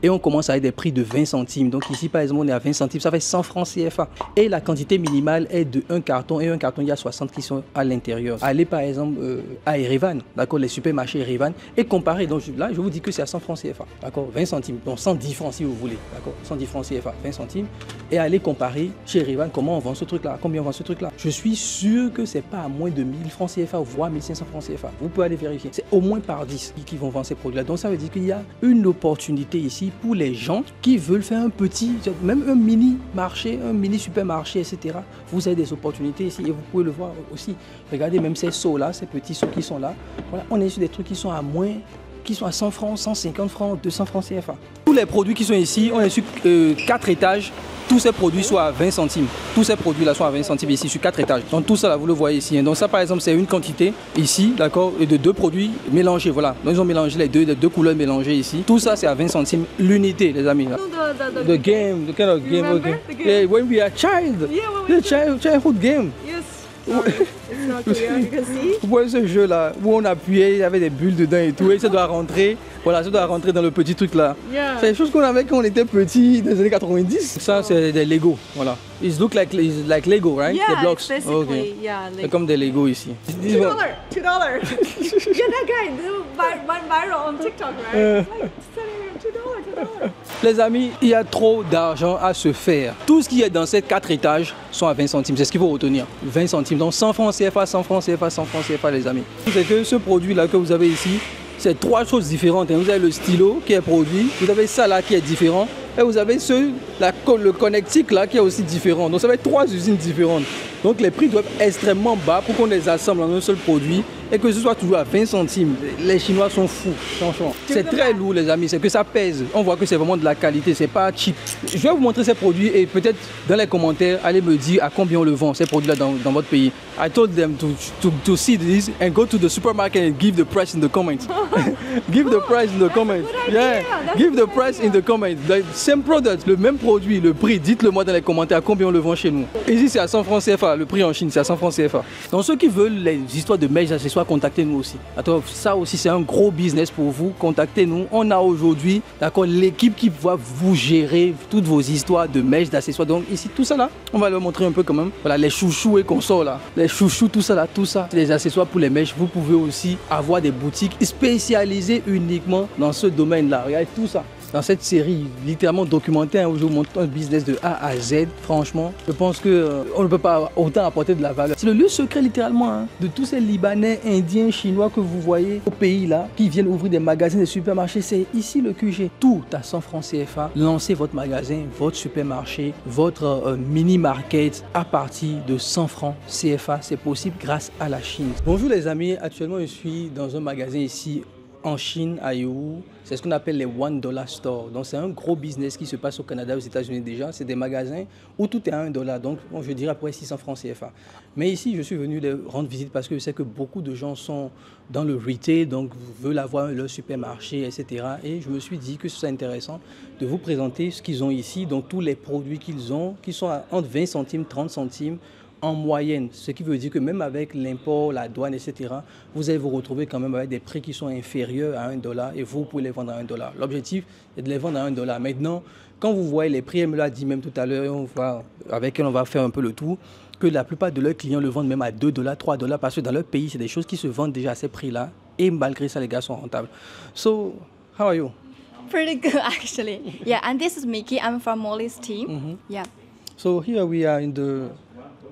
et on commence avec des prix de 20 centimes. Donc ici, par exemple, on est à 20 centimes, ça fait 100 francs CFA. Et la quantité minimale est de un carton, et un carton, il y a 60 qui sont à l'intérieur. Allez par exemple à Erevan, d'accord, les supermarchés Erevan, et comparez. Donc là, je vous dis que c'est à 100 francs CFA, d'accord, 20 centimes, donc 110 francs si vous voulez, d'accord, 110 francs CFA, 20 centimes. Et allez comparer chez Erevan comment on vend ce truc-là, combien on vend ce truc-là. Je suis sûr que c'est pas à moins de 1000 francs CFA, voire 1500 francs CFA. Vous pouvez aller vérifier. C'est au moins par 10 qui vont vendre ces produits-là. Donc ça veut dire qu'il y a une opportunité ici pour les gens qui veulent faire un petit, même un mini marché, un mini supermarché, etc. Vous avez des opportunités ici et vous pouvez le voir aussi. Regardez même ces seaux-là, ces petits seaux qui sont là. Voilà, on est sur des trucs qui sont à moins, qui sont à 100 francs, 150 francs, 200 francs CFA. Tous les produits qui sont ici, on est sur 4 étages. Tous ces produits sont à 20 centimes. Tous ces produits-là sont à 20 centimes ici sur 4 étages. Donc tout ça, là, vous le voyez ici. Donc ça, par exemple, c'est une quantité ici, d'accord, et de 2 produits mélangés. Voilà. Donc ils ont mélangé les deux couleurs mélangées ici. Tout ça, c'est à 20 centimes l'unité, les amis. Là. The game, the kind of game. Okay. The game? Yeah, when we are child. Yeah, when we childhood game. Yes. It's not clear, you can see. Vous voyez ce jeu-là où on appuyait, il y avait des bulles dedans et tout, et ça doit rentrer. Voilà, ça doit rentrer dans le petit truc là. Yeah. C'est des choses qu'on avait quand on était petit dans les années 90. Ça, c'est des Lego. Voilà. It looks like Lego, right? Yeah, the blocks. Basically, okay. Yeah. C'est comme des Lego ici. $2. $2. Yeah, that guy went viral on TikTok, right? Like, $2. Les amis, il y a trop d'argent à se faire. Tout ce qui est dans ces 4 étages sont à 20 centimes. C'est ce qu'il faut retenir. 20 centimes. Donc 100 francs CFA, 100 francs CFA, 100 francs CFA, les amis. C'est que ce produit-là que vous avez ici, c'est 3 choses différentes. Vous avez le stylo qui est produit, vous avez ça là qui est différent, et vous avez le connectique là qui est aussi différent. Donc ça va être 3 usines différentes. Donc les prix doivent être extrêmement bas pour qu'on les assemble en un seul produit et que ce soit toujours à 20 centimes. Les Chinois sont fous, franchement. C'est très lourd les amis, c'est que ça pèse. On voit que c'est vraiment de la qualité, c'est pas cheap. Je vais vous montrer ces produits et peut-être dans les commentaires, allez me dire à combien on le vend, ces produits-là dans votre pays. I told them to see this and go to the supermarket and give the price in the comments. Give the price in the comments. Yeah, give the price in the comments. The same product, le même produit, le prix, dites-le moi dans les commentaires à combien on le vend chez nous. Ici c'est à 100 francs CFA, le prix en Chine c'est à 100 francs CFA. Donc ceux qui veulent les histoires de mèches d'accessoires, contactez-nous aussi. Attends, ça aussi c'est un gros business pour vous, contactez-nous. On a aujourd'hui, d'accord, l'équipe qui va vous gérer toutes vos histoires de mèches d'accessoires. Donc ici tout ça là, on va leur montrer un peu quand même. Voilà les chouchous et consorts là, les chouchous, tout ça là, tout ça, c'est des accessoires pour les mèches. Vous pouvez aussi avoir des boutiques spécialisées uniquement dans ce domaine là. Regardez tout ça. Dans cette série littéralement documentaire où je vous montre un business de A à Z, franchement, je pense qu'on ne peut pas autant apporter de la valeur. C'est le lieu secret littéralement hein, de tous ces Libanais, Indiens, Chinois que vous voyez au pays là, qui viennent ouvrir des magasins, des supermarchés. C'est ici le QG. Tout à 100 francs CFA. Lancez votre magasin, votre supermarché, votre mini-market à partir de 100 francs CFA. C'est possible grâce à la Chine. Bonjour les amis, actuellement je suis dans un magasin ici en Chine, à Yiwu. C'est ce qu'on appelle les $1 stores. Donc c'est un gros business qui se passe au Canada, aux États-Unis déjà. C'est des magasins où tout est à $1. Donc bon, je dirais à peu près 600 francs CFA. Mais ici, je suis venu les rendre visite parce que je sais que beaucoup de gens sont dans le retail, donc veulent avoir leur supermarché, etc. Et je me suis dit que ce serait intéressant de vous présenter ce qu'ils ont ici, donc tous les produits qu'ils ont, qui sont entre 20 centimes, 30 centimes, en moyenne, ce qui veut dire que même avec l'import, la douane, etc., vous allez vous retrouver quand même avec des prix qui sont inférieurs à $1 et vous pouvez les vendre à $1. L'objectif est de les vendre à $1. Maintenant, quand vous voyez les prix, elle me l'a dit même tout à l'heure, avec elle on va faire un peu le tour, que la plupart de leurs clients le vendent même à $2, $3, parce que dans leur pays, c'est des choses qui se vendent déjà à ces prix-là et malgré ça, les gars sont rentables. So, how are you? Pretty good actually. Yeah, and this is Mickey. I'm from Molly's team. Yeah. So here we are in the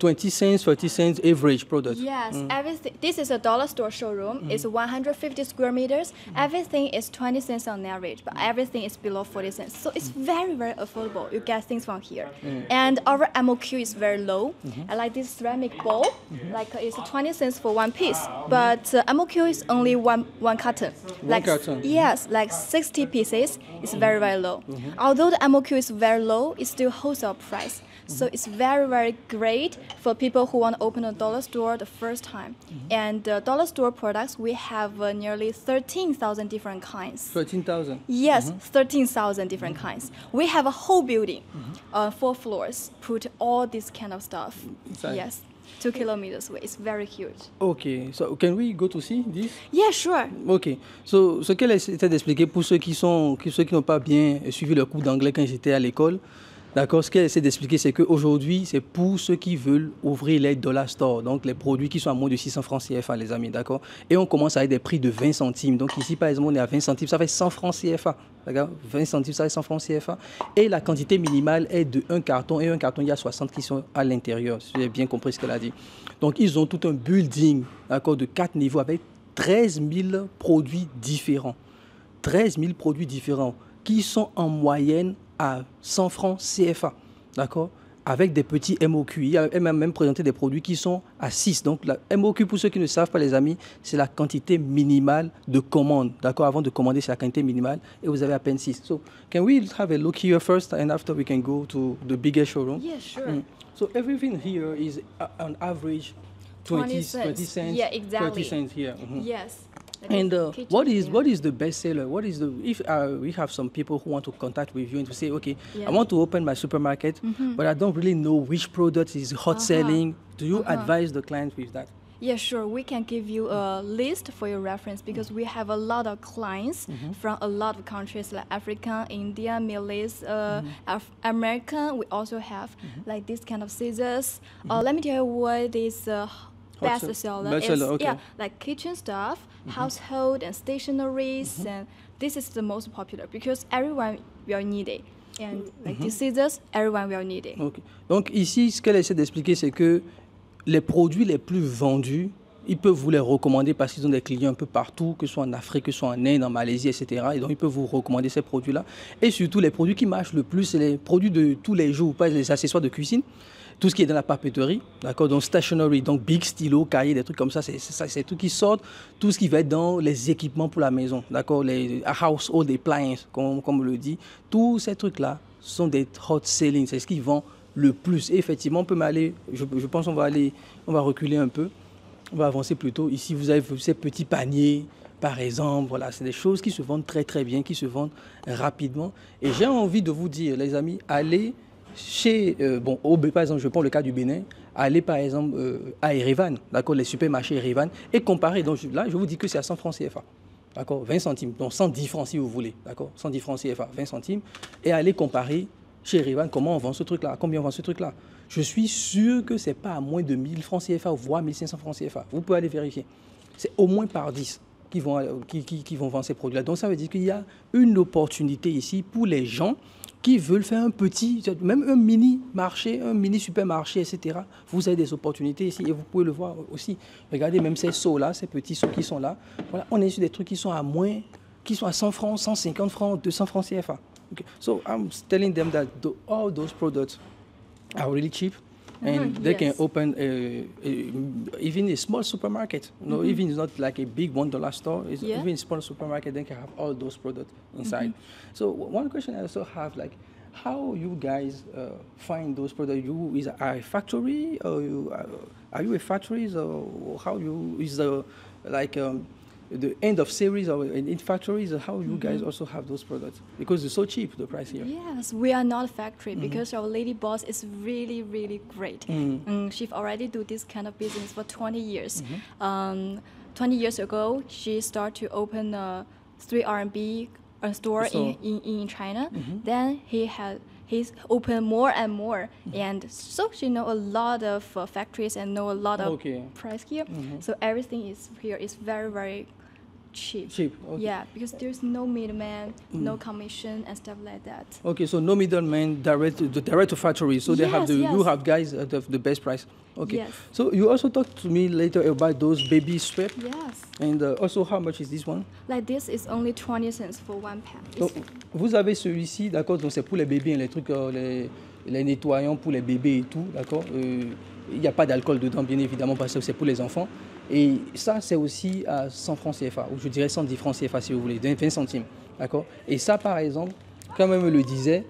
20 cents, 30 cents average product. Yes, everything. This is a dollar store showroom. It's 150 square meters. Everything is 20 cents on average, but everything is below 40 cents. So it's very, very affordable. You get things from here. And our MOQ is very low. I like this ceramic bowl. Like it's 20 cents for one piece, but MOQ is only one carton. Like carton. Yes, like 60 pieces. It's very, very low. Although the MOQ is very low, it's still wholesale price. So it's very, very great for people who want to open a dollar store the first time. And the dollar store products, we have nearly 13,000 different kinds. 13,000? Yes, 13,000 different kinds. We have a whole building, 4 floors, put all this kind of stuff. Inside. Yes. 2 kilometers away. It's very huge. Okay, so can we go to see this? Yeah, sure. Ok, ce qu'elle essaie d'expliquer pour ceux qui n'ont pas bien suivi le cours d'anglais quand j'étais à l'école, d'accord, ce qu'elle essaie d'expliquer, c'est qu'aujourd'hui, c'est pour ceux qui veulent ouvrir les dollar stores, donc les produits qui sont à moins de 600 francs CFA, les amis, d'accord. Et on commence avec des prix de 20 centimes. Donc ici, par exemple, on est à 20 centimes, ça fait 100 francs CFA, d'accord. 20 centimes, ça fait 100 francs CFA. Et la quantité minimale est de un carton, et un carton, il y a 60 qui sont à l'intérieur, si j'ai bien compris ce qu'elle a dit. Donc ils ont tout un building, d'accord, de 4 niveaux avec 13 000 produits différents. 13 000 produits différents qui sont en moyenne à 100 francs CFA, d'accord, avec des petits MOQ. Elle m'a même présenté des produits qui sont à 6. Donc, la MOQ, pour ceux qui ne savent pas, les amis, c'est la quantité minimale de commande, d'accord. Avant de commander, c'est la quantité minimale et vous avez à peine 6. So, can we have a look here first and after we can go to the biggest showroom? Yeah, sure. So, everything here is on average 20 cents. Yeah, exactly. 30 cents here. Yes. And what is the best seller? What is the, if we have some people who want to contact with you and to say, okay, I want to open my supermarket, but I don't really know which product is hot selling. Do you advise the clients with that? Yeah, sure. We can give you a list for your reference because we have a lot of clients from a lot of countries like Africa, India, Middle East, American. We also have like this kind of scissors. Let me tell you what is best seller is. Okay. Yeah, like kitchen stuff, household and stationaries, and this is the most popular because everyone will need it. And like these scissors, everyone will need it. Okay. Donc ici, ce qu'elle essaie d'expliquer, c'est que les produits les plus vendus, ils peuvent vous les recommander parce qu'ils ont des clients un peu partout, que ce soit en Afrique, que ce soit en Inde, en Malaisie, etc. Et donc, ils peuvent vous recommander ces produits-là. Et surtout, les produits qui marchent le plus, c'est les produits de tous les jours, pas les accessoires de cuisine. Tout ce qui est dans la papeterie, d'accord, donc stationery, donc big stylo, cahier, des trucs comme ça, c'est tout qui sort, tout ce qui va être dans les équipements pour la maison, d'accord, les household appliances, comme on le dit, tous ces trucs-là sont des hot selling, c'est ce qui vend le plus. Et effectivement, on peut m'aller, je pense on va reculer un peu, on va avancer plutôt. Ici, vous avez ces petits paniers, par exemple, voilà, c'est des choses qui se vendent très très bien, qui se vendent rapidement. Et j'ai envie de vous dire, les amis, allez chez, par exemple, je prends le cas du Bénin, allez par exemple à Erevan, d'accord, les supermarchés Erevan, et comparer. Donc là, je vous dis que c'est à 100 francs CFA, d'accord, 20 centimes, donc 110 francs si vous voulez, d'accord, 110 francs CFA, 20 centimes, et allez comparer chez Erevan comment on vend ce truc-là, combien on vend ce truc-là. Je suis sûr que ce n'est pas à moins de 1000 francs CFA, voire 1500 francs CFA. Vous pouvez aller vérifier. C'est au moins par 10 qui vont vendre ces produits-là. Donc ça veut dire qu'il y a une opportunité ici pour les gens qui veulent faire un petit, même un mini marché, un mini supermarché, etc. Vous avez des opportunités ici et vous pouvez le voir aussi. Regardez même ces seaux-là, ces petits seaux qui sont là. Voilà, on est sur des trucs qui sont à moins, qui sont à 100 francs, 150 francs, 200 francs CFA. Okay. So I'm telling them that all those products are really cheap. And they can open even a small supermarket. No, even it's not like a big $1 store. It's even a small supermarket. They can have all those products inside. So one question I also have, like, how you guys find those products? Are a factory, or are you a factory, or how you is the the end of series or in factories? How you guys also have those products? Because it's so cheap, the price here. Yes, we are not a factory because our lady boss is really, really great. She already do this kind of business for 20 years. 20 years ago, she started to open a 3 RMB store in China. Then he's opened more and more, and so she know a lot of factories and know a lot of price here. So everything is here is very, very cheap. Okay. Yeah, because there's no middleman, no commission and stuff like that. Okay, so no middleman, direct to factory. So they have you have guys at the best price. Okay. Yes. So you also talked to me later about those baby strap. Yes. And also, how much is this one? Like this is only 20 cents for one pack. Donc, vous avez celui-ci, d'accord. Donc c'est pour les bébés, les trucs, les nettoyants pour les bébés et tout, d'accord. Il n'y a pas d'alcool dedans, bien évidemment, parce que c'est pour les enfants. Et ça, c'est aussi à 100 francs CFA, ou je dirais 110 francs CFA si vous voulez, 20 centimes, d'accord. Et ça, par exemple, quand elle me disait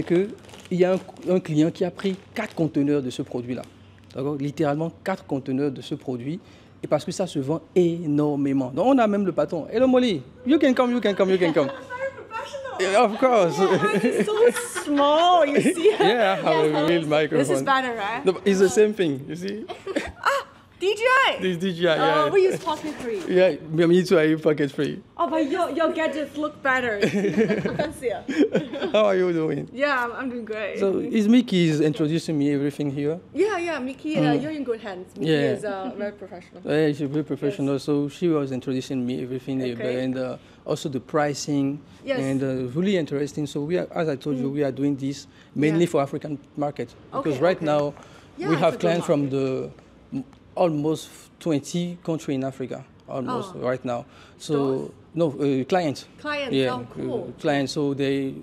qu'il y a un client qui a pris 4 conteneurs de ce produit-là, d'accord, littéralement 4 conteneurs de ce produit, et parce que ça se vend énormément. Donc on a même le patron. Hello Molly, you can come. Yeah, of course. It's so small, you see? Yeah, I have a real microphone. This is better, right? No, it's the same thing, you see? DJI! This DJI, yeah. We use Pocket 3. Yeah, me too, I use Pocket 3. Oh, but your gadgets look better. I can see it. How are you doing? Yeah, I'm doing great. So, is Mickey is introducing me everything here? Yeah, Mickey, you're in good hands. Mickey Yeah. is very professional. Yeah, she's very professional, so she was introducing me everything, Okay. and also the pricing, Yes. and really interesting. So we are, as I told you, we are doing this mainly for African market, because right now Yeah, we it's have a good clients from market. the almost 20 countries in Africa, almost right now. So clients. Clients, Yeah, oh, cool. clients. So they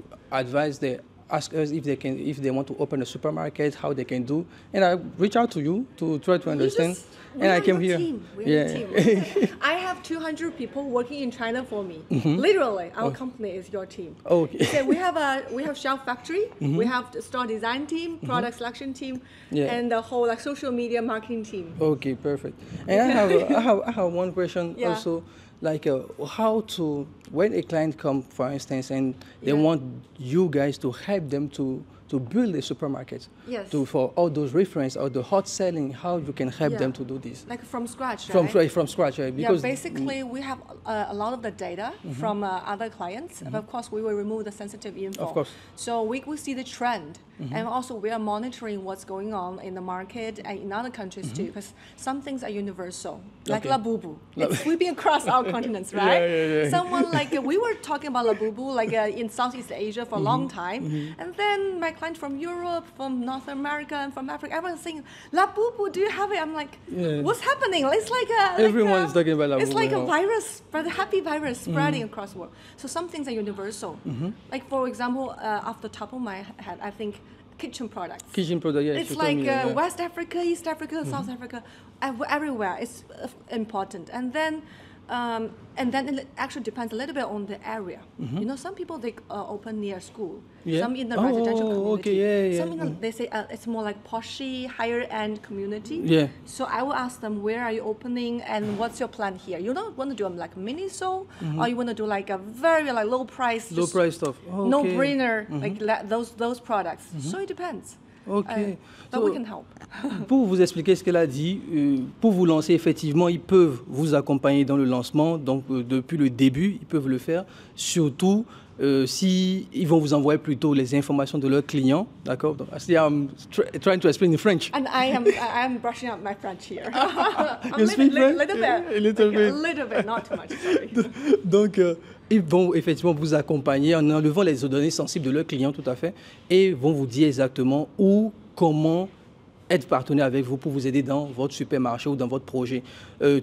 ask us if they want to open a supermarket, how they can do, and I reach out to you to try to understand. We And I are came your here. Team. We are your team. I have 200 people working in China for me. Literally, our company is your team. Okay. So we have shelf factory, we have the store design team, product selection team, Yeah. and the whole social media marketing team. Okay, perfect. And I have one question Yeah. also, like how to, when a client come, for instance, and they Yeah. want you guys to help them to build a supermarket, Yes. for all those reference or the hot selling, how you can help them to do this Like from scratch, from right? from scratch, right? Yeah, Because basically we have a lot of the data from other clients, but of course we will remove the sensitive info. Of course. So we see the trend, and also we are monitoring what's going on in the market and in other countries too, because some things are universal, like Okay. Labubu. It's sweeping across our continents, right? yeah. Someone like we were talking about Labubu like in Southeast Asia for a long time, and then my client from Europe, from North America, and from Africa, everyone's saying, Labubu, do you have it? I'm like, Yeah. what's happening? It's like Everyone is talking about It's Labubu like a now. virus, but a happy virus spreading across the world. So some things are universal. Like for example, off the top of my head, I think kitchen products. kitchen product, yeah. It's she told like me that, yeah. West Africa, East Africa, South Africa, everywhere. It's important. And then it actually depends a little bit on the area. You know, some people they open near school, Yeah. some in the residential community. Okay, yeah. Some in the, they say it's more like poshy, higher end community. Yeah. So I will ask them, where are you opening and what's your plan here? You don't want to do like mini so, or you want to do like a very like low price, Low just price stuff. no Okay. brainer, like those products. So it depends. Ok. But we can help. Pour vous expliquer ce qu'elle a dit, pour vous lancer, effectivement, ils peuvent vous accompagner dans le lancement. Donc, depuis le début, ils peuvent le faire. Surtout, si ils vont vous envoyer plutôt les informations de leurs clients. D'accord? Donc, see, I'm trying to explain in French. And I am brushing up my French here. You speak French? Little bit. A little bit. A little bit, not too much. Sorry. Donc, ils vont effectivement vous accompagner en enlevant les données sensibles de leurs clients, tout à fait, et vont vous dire exactement où, comment être partenaire avec vous pour vous aider dans votre supermarché ou dans votre projet.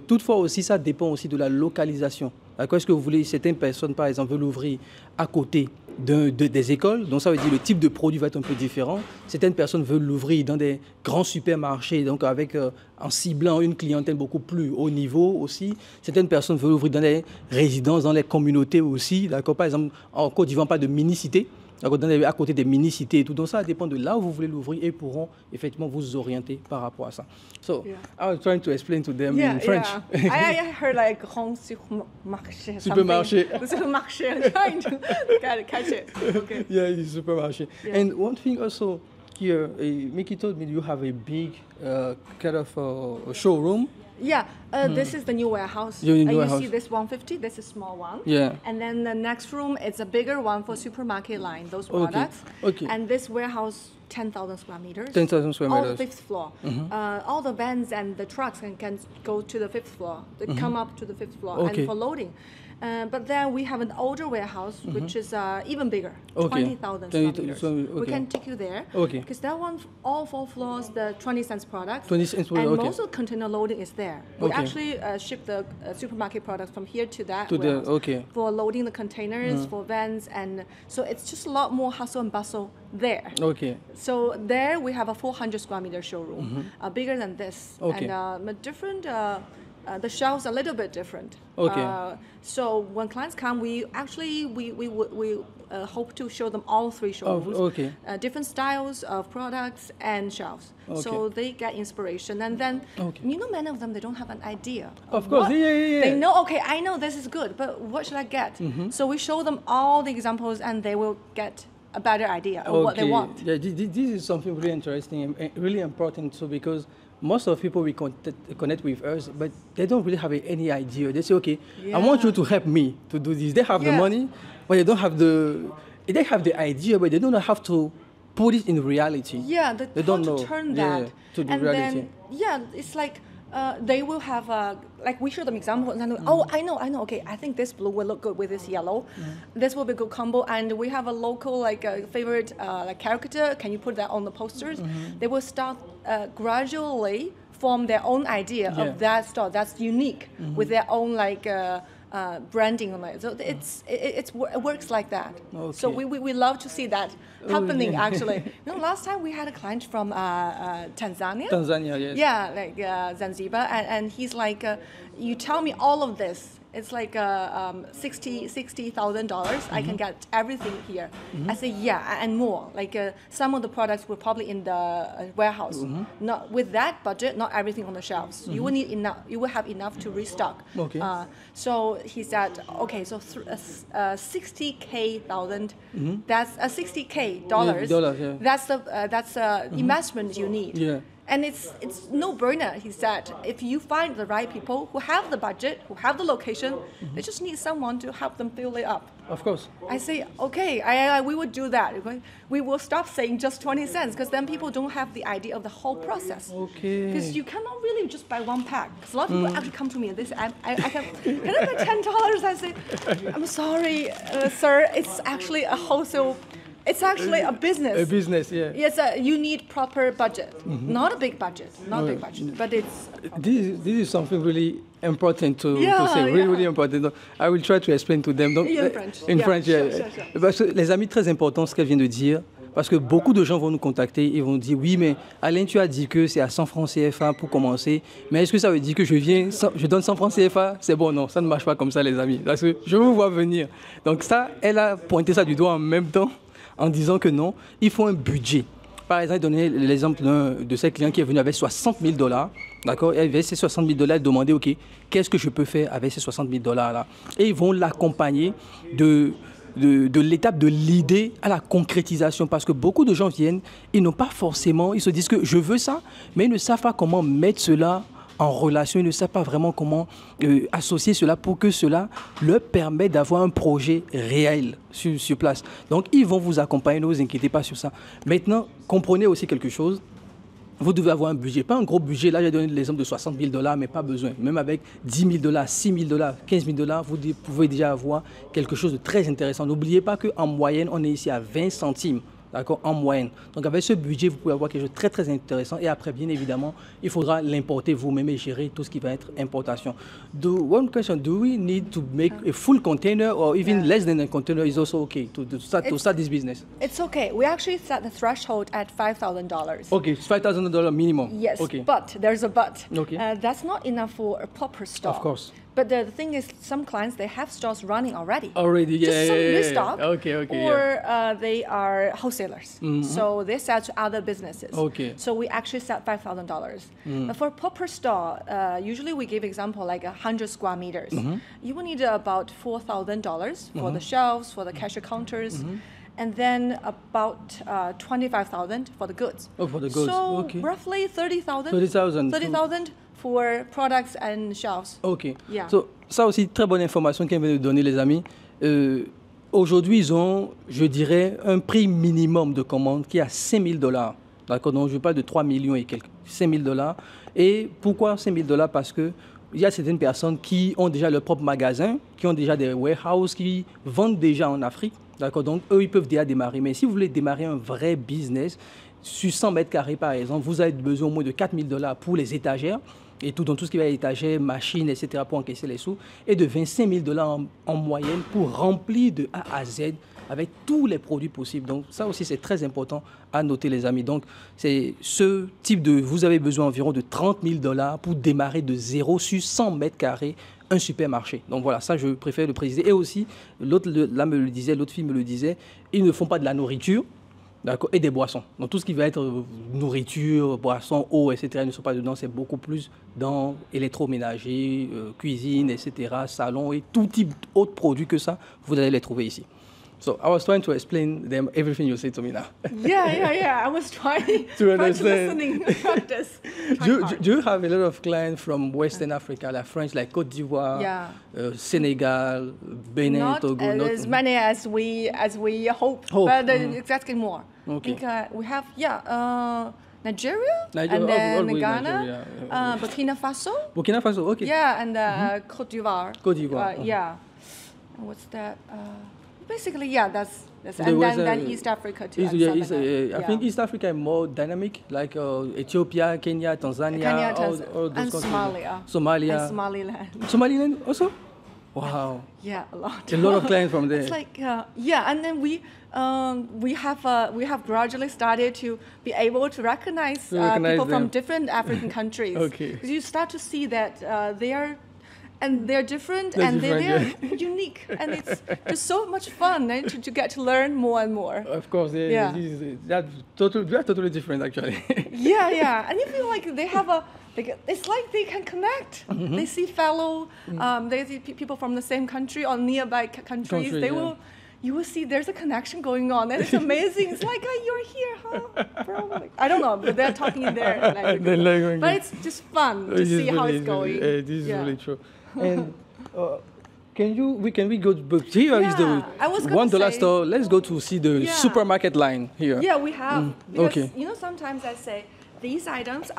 Toutefois aussi, ça dépend aussi de la localisation. D'accord? Est-ce que vous voulez, certaines personnes, par exemple, veulent l'ouvrir à côté des écoles, donc ça veut dire le type de produit va être un peu différent. Certaines personnes veulent l'ouvrir dans des grands supermarchés, donc avec en ciblant une clientèle beaucoup plus haut niveau aussi. Certaines personnes veulent l'ouvrir dans des résidences, dans les communautés aussi. D'accord? Par exemple, en Côte d'Ivoire, pas de mini-cités. À côté des mini-cités et tout. Donc ça dépend de là où vous voulez l'ouvrir et pourront effectivement vous orienter par rapport à ça. So, I was trying to explain to them in French. Yeah. I heard like grand supermarché. Supermarché. Supermarché. I'm trying to catch it. Okay. Yeah, it's supermarché. Yeah. And one thing also here, Mickey told me you have a big kind of showroom. Yeah, this is the new warehouse. Your new You warehouse. see this 150, this is small one. Yeah. And then the next room, it's a bigger one for supermarket line, those products. Okay. And this warehouse, 10,000 square meters. 10,000 square All the meters. fifth floor. All the vans and the trucks can go to the fifth floor. They come up to the fifth floor Okay. and for loading. But then we have an older warehouse, which is even bigger, Okay. 20,000 square 20,000 meters. okay. We can take you there. Okay. Because that one, all 4 floors, the 20 cents products. 20 cents And okay. most of the container loading is there. We Okay. actually ship the supermarket products from here to that To the- warehouse okay. for loading the containers, for vans, and so it's just a lot more hustle and bustle there. Okay. So there we have a 400 square meter showroom, bigger than this, Okay. and a different. The shelves are a little bit different. Okay. So when clients come, we actually we hope to show them all 3 showrooms, okay. Different styles of products and shelves. Okay. So they get inspiration, and then many of them they don't have an idea. Of course, yeah. They know, okay, I know this is good, but what should I get? So we show them all the examples, and they will get a better idea of what they want. Yeah, this is something really interesting and really important. So because most of people we connect with us, but they don't really have any idea. They say, okay, I want you to help me to do this. They have the money, but they don't have they have the idea, but they don't know how to put it in reality. Yeah, they don't know. Turn that to the and reality. Then, it's like they will have like we show them examples and oh, I know. Okay, I think this blue will look good with this yellow. This will be a good combo. And we have a local favorite like caricature. Can you put that on the posters? They will start gradually form their own idea of that store that's unique with their own branding on it. So it works like that. Okay. So we love to see that happening actually. Last time we had a client from Tanzania. Tanzania, yes. Yeah, like Zanzibar, and he's like, you tell me all of this. It's like $60,000. I can get everything here. I say yeah, and more. Like some of the products were probably in the warehouse. Not with that budget, not everything on the shelves. You will need enough. You will have enough to restock. Okay. So he said, okay, so $60,000. That's $60K dollars. Yeah. That's the investment you need. Yeah. And it's no brainer, he said. If you find the right people who have the budget, who have the location, they just need someone to help them fill it up. Of course. I say, okay, we would do that. We will stop saying just 20 cents because then people don't have the idea of the whole process. Okay. Because you cannot really just buy one pack. Because a lot of people actually come to me and they say, can I buy $10? I say, I'm sorry, sir, it's actually a wholesale. It's actually a business. A business, yeah. Yes, you need proper budget. Not a big budget, but it's. This is something really important to say, really important. I will try to explain to them. Donc, in French. In French, sure. Parce que les amis, très important ce qu'elle vient de dire. Parce que beaucoup de gens vont nous contacter et vont dire oui, mais Alain, tu as dit que c'est à 100 francs CFA pour commencer. Mais est-ce que ça veut dire que je donne 100 francs CFA? C'est bon, non, ça ne marche pas comme ça, les amis. Parce que je vous vois venir. Donc ça, elle a pointé ça du doigt en même temps, en disant que non, il faut un budget. Par exemple, donner l'exemple d'un de ces clients qui est venu avec 60 000 $, d'accord? Et avec ces 60 000 $, il demandait, OK, qu'est-ce que je peux faire avec ces 60 000 $-là? Et ils vont l'accompagner de l'étape de l'idée à la concrétisation. Parce que beaucoup de gens viennent, ils n'ont pas forcément, ils se disent que je veux ça, mais ils ne savent pas comment mettre cela en relation, ils ne savent pas vraiment comment associer cela pour que cela leur permette d'avoir un projet réel sur place. Donc, ils vont vous accompagner, ne vous inquiétez pas sur ça. Maintenant, comprenez aussi quelque chose. Vous devez avoir un budget, pas un gros budget. Là, j'ai donné l'exemple de 60 000 $, mais pas besoin. Même avec 10 000 $, 6 000 $, 15 000 $, vous pouvez déjà avoir quelque chose de très intéressant. N'oubliez pas qu'en moyenne, on est ici à 20 centimes. D'accord, en moyenne. Donc avec ce budget, vous pouvez avoir quelque chose de très très intéressant. Et après, bien évidemment, il faudra l'importer vous-même et gérer tout ce qui va être importation. One question, do we need to make a full container or even less than a container is also okay to start this business? It's okay. We actually set the threshold at $5,000. Okay, $5,000 minimum. Yes, okay. But there's a but. Okay. That's not enough for a proper store. Of course. But the thing is, some clients, they have stores running already. Just some restock. Okay, or they are wholesalers. So they sell to other businesses. Okay. So we actually set $5,000. But for a proper store, usually we give example like 100 square meters. You will need about $4,000 for the shelves, for the cashier counters. And then about $25,000 for the goods. Oh, for the goods. So okay. roughly $30,000. $30,000 for products and shelves. Ok. Yeah. So, ça aussi, très bonne information qu'elle vient de donner, les amis. Aujourd'hui, ils ont, je dirais, un prix minimum de commande qui est à 5 000 $. D'accord? Donc, je parle de 3 millions et quelques. 5 000 $. Et pourquoi 5 000 $? Parce que il y a certaines personnes qui ont déjà leur propre magasin, qui ont déjà des warehouses, qui vendent déjà en Afrique. D'accord? Donc, eux, ils peuvent déjà démarrer. Mais si vous voulez démarrer un vrai business, sur 100 mètres carrés, par exemple, vous avez besoin au moins de 4 000 $ pour les étagères, et tout, dans tout ce qui va être étagères, machines, etc., pour encaisser les sous, et de 25 000 $ en moyenne pour remplir de A à Z avec tous les produits possibles. Donc, ça aussi, c'est très important à noter, les amis. Donc, c'est ce type de... Vous avez besoin environ de 30 000 $ pour démarrer de zéro sur 100 mètres carrés un supermarché. Donc voilà, ça je préfère le préciser. Et aussi, l'autre là me le disait, l'autre fille me le disait, ils ne font pas de la nourriture, d'accord, et des boissons. Donc tout ce qui va être nourriture, boissons, eau, etc., ils ne sont pas dedans, c'est beaucoup plus dans électroménager, cuisine, etc., salon et tout type d'autres produits que ça, vous allez les trouver ici. So I was trying to explain them everything you say to me now. Yeah. I was trying To understand. listening, practice. Do you have a lot of clients from Western Africa, like French, like Côte d'Ivoire, Yeah. Senegal, Benin, Not Togo? as many as we hope, Hope, but exactly more. Okay. I think we have Nigeria, Nigeria, and then always Ghana, Nigeria, yeah. Burkina Faso, Burkina Faso, okay. yeah, and Côte d'Ivoire. Côte d'Ivoire, Yeah. And what's that? Basically, yeah, that's The and West, then East Africa too. East, and yeah, stuff East, like that. I think East Africa is more dynamic, like Ethiopia, Kenya, Tanzania, Kenya, all those and countries. Somalia. Somalia. And Somaliland. Somaliland also? Wow. Yeah, a lot. A lot of clients from there. It's like and then we have gradually started to be able to recognize, recognize people them. from different African countries. Okay. 'Cause you start to see that they're different They're and they're different, unique, and it's just so much fun to get to learn more and more. Of course, Yeah. that's totally different actually. Yeah, and you feel like they have it's like they can connect. Mm-hmm. They see they see people from the same country or nearby countries. You will see there's a connection going on, and it's amazing. It's like, you're here, huh, bro? Like, I don't know, but they're talking in their language. Their language. But it's just fun to see how it's going. This is Yeah. really true. And can we go? But here is the I was gonna $1 say- store. Let's go to see the Yeah. supermarket line here. Yeah, we have. Because, okay. Sometimes I say these items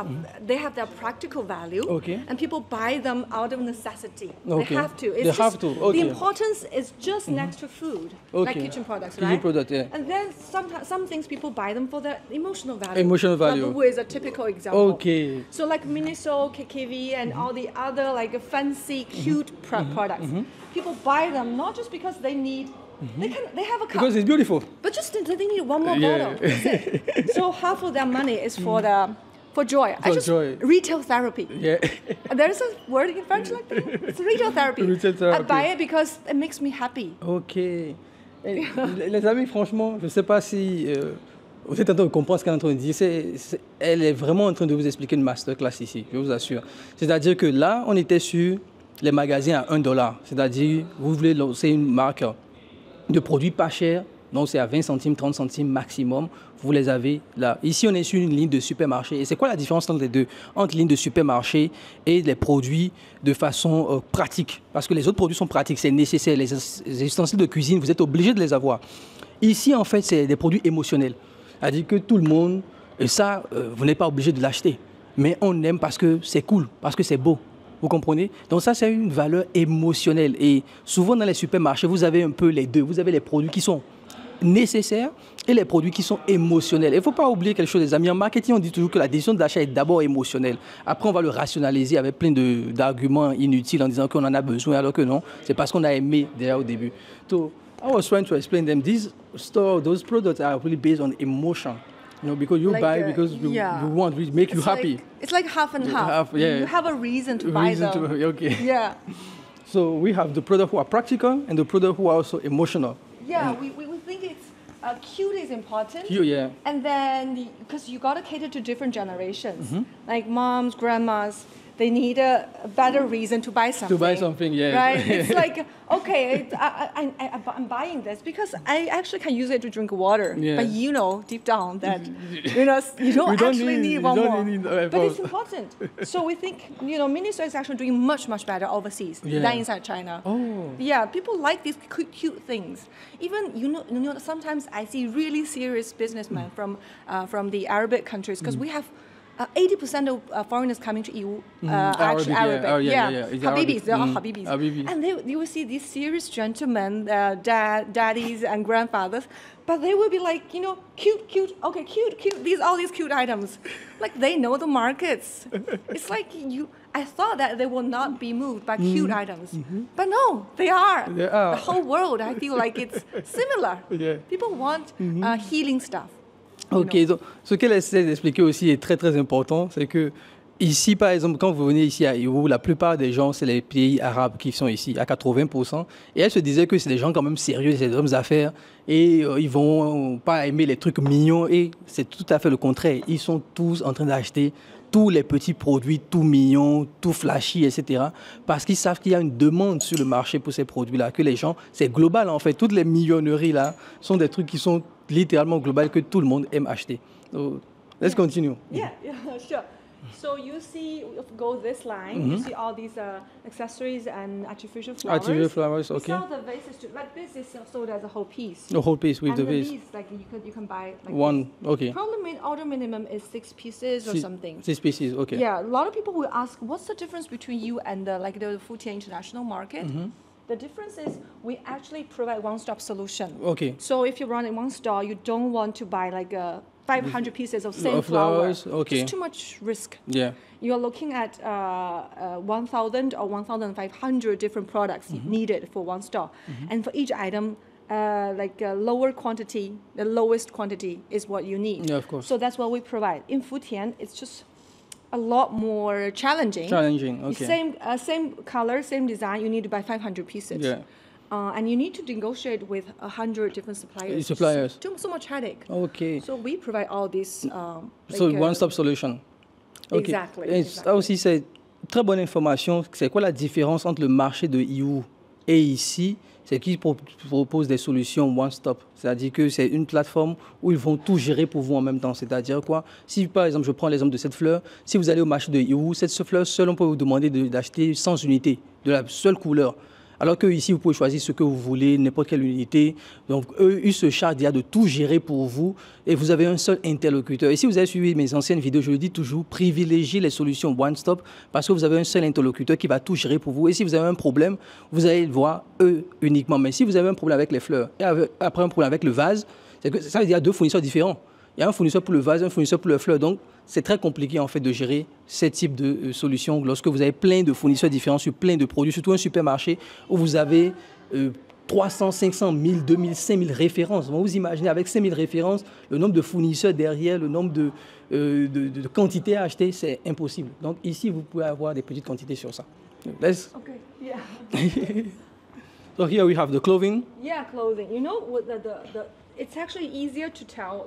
they have their practical value. Okay. And people buy them out of necessity. Okay. They have to. It's They just, have to, okay. The importance is just next to food, like Okay. kitchen products, Kitchen right? product, yeah. And then some things people buy them for their emotional value. Emotional value. Labubu is a typical example. Okay. So like Miniso, KKV, and all the other like fancy, cute products. People buy them not just because they need. They have a cup. Because it's beautiful. But just they need one more Yeah. bottle. That's it. So half of their money is for joy. For joy. Retail therapy. Yeah. There's a word in French like that. It's retail therapy. Retail therapy. I buy it because it makes me happy. Ok. Les amis, franchement, je ne sais pas si vous êtes en train de comprendre ce qu'elle est en train de dire. Elle est vraiment en train de vous expliquer une masterclass ici, je vous assure. C'est-à-dire que là, on était sur les magasins à $1. C'est-à-dire, vous voulez lancer une marque de produits pas chers, donc c'est à 20 centimes, 30 centimes maximum. Vous les avez là. Ici, on est sur une ligne de supermarché. Et c'est quoi la différence entre les deux? Entre ligne de supermarché et les produits de façon pratique. Parce que les autres produits sont pratiques, c'est nécessaire. Les ustensiles de cuisine, vous êtes obligé de les avoir. Ici, en fait, c'est des produits émotionnels. C'est-à-dire que tout le monde, et ça, vous n'êtes pas obligé de l'acheter. Mais on aime parce que c'est cool, parce que c'est beau. Vous comprenez? Donc ça, c'est une valeur émotionnelle. Et souvent, dans les supermarchés, vous avez un peu les deux. Vous avez les produits qui sont nécessaires et les produits qui sont émotionnels. Il ne faut pas oublier quelque chose, les amis. En marketing, on dit toujours que la décision d'achat est d'abord émotionnelle. Après, on va le rationaliser avec plein d'arguments inutiles en disant qu'on en a besoin, alors que non. C'est parce qu'on a aimé déjà au début. So, I was trying to explain them. Those products are really based on emotion. Because you Like, buy because you want, it make you happy. It's like half and half. Half, yeah. You have a reason to buy them. Okay. Yeah. So we have the products who are practical and the products who are also emotional. Yeah, we think it's cute is important. Cute, yeah. And then, because you got to cater to different generations, like moms, grandmas, they need a better reason to buy something. To buy something, yes. Right? It's like, okay, I'm buying this because I actually can use it to drink water. Yeah. But deep down that, you don't actually need one more. But it's important. So we think, Miniso is actually doing much, much better overseas than inside China. Oh. Yeah, people like these cute things. Even, sometimes I see really serious businessmen from the Arabic countries because we have 80% of foreigners coming to EU are actually Arabic. It's Habibis, they are all Arabic. Habibis. Habibis. And you will see these serious gentlemen, daddies and grandfathers, but they will be like, cute, okay, cute, all these cute items. Like they know the markets. It's like I thought that they will not be moved by cute items. But no, they are. They are. The whole world, I feel like it's similar. Yeah. People want healing stuff. Ok, donc ce qu'elle essaie d'expliquer aussi est très très important, c'est que Ici, par exemple, quand vous venez ici à Yiwu, la plupart des gens, c'est les pays arabes qui sont ici, à 80%. Et elle se disait que c'est des gens quand même sérieux, c'est des hommes d'affaires. Et ils vont pas aimer les trucs mignons. Et c'est tout à fait le contraire. Ils sont tous en train d'acheter tous les petits produits, tout mignons, tout flashy, etc. Parce qu'ils savent qu'il y a une demande sur le marché pour ces produits-là, que les gens, c'est global en fait. Toutes les mignonneries là sont des trucs qui sont littéralement globales, que tout le monde aime acheter. So, let's continue. Yeah, sure. So you see, if you go this line, you see all these accessories and artificial flowers. Artificial flowers, okay. We sell the vases like this is sold as a whole piece. The whole piece with and the vase. These, like you can buy like One, this. okay. Probably order minimum is 6 pieces or something. 6 pieces, okay. Yeah, a lot of people will ask, what's the difference between you and the Futian International Market? The difference is we actually provide one-stop solution. Okay. So if you run in one store, you don't want to buy like 500 pieces of same flowers, flower. okay. It's too much risk. Yeah. You're looking at 1,000 or 1,500 different products needed for one store. And for each item, lower quantity, the lowest quantity is what you need. Yeah, of course. So that's what we provide. In Futian, it's just a lot more challenging. Challenging, okay. Same color, same design, you need to buy 500 pieces. Yeah. And you need to negotiate with 100 different suppliers. So much headache. Okay. So we provide all these. So one-stop solution. Okay. Exactly. Ça aussi, c'est très bonne information. C'est quoi la différence entre le marché de Yiwu et ici? C'est qu'ils proposent des solutions one-stop. C'est-à-dire que c'est une plateforme où ils vont tout gérer pour vous en même temps. C'est-à-dire quoi? Si, par exemple, je prends l'exemple de cette fleur, si vous allez au marché de Yiwu, cette fleur seule, on peut vous demander d'acheter 100 unités de la seule couleur. Alors que ici, vous pouvez choisir ce que vous voulez, n'importe quelle unité. Donc, eux, ils se chargent déjà de tout gérer pour vous et vous avez un seul interlocuteur. Et si vous avez suivi mes anciennes vidéos, je le dis toujours, privilégiez les solutions one-stop parce que vous avez un seul interlocuteur qui va tout gérer pour vous. Et si vous avez un problème, vous allez le voir eux uniquement. Mais si vous avez un problème avec les fleurs et après un problème avec le vase, c'est que ça veut dire qu'il y a deux fournisseurs différents. Il y a un fournisseur pour le vase, un fournisseur pour les fleurs. Donc, c'est très compliqué en fait de gérer ce type de solution lorsque vous avez plein de fournisseurs différents sur plein de produits, surtout un supermarché où vous avez 300, 500, 1000, 2000, 5000 références. Vous imaginez avec 5000 références, le nombre de fournisseurs derrière, le nombre de quantités à acheter, c'est impossible. Donc ici, vous pouvez avoir des petites quantités sur ça. Let's... Okay, yeah. So here we have the clothing. Yeah, clothing. You know what it's actually easier to tell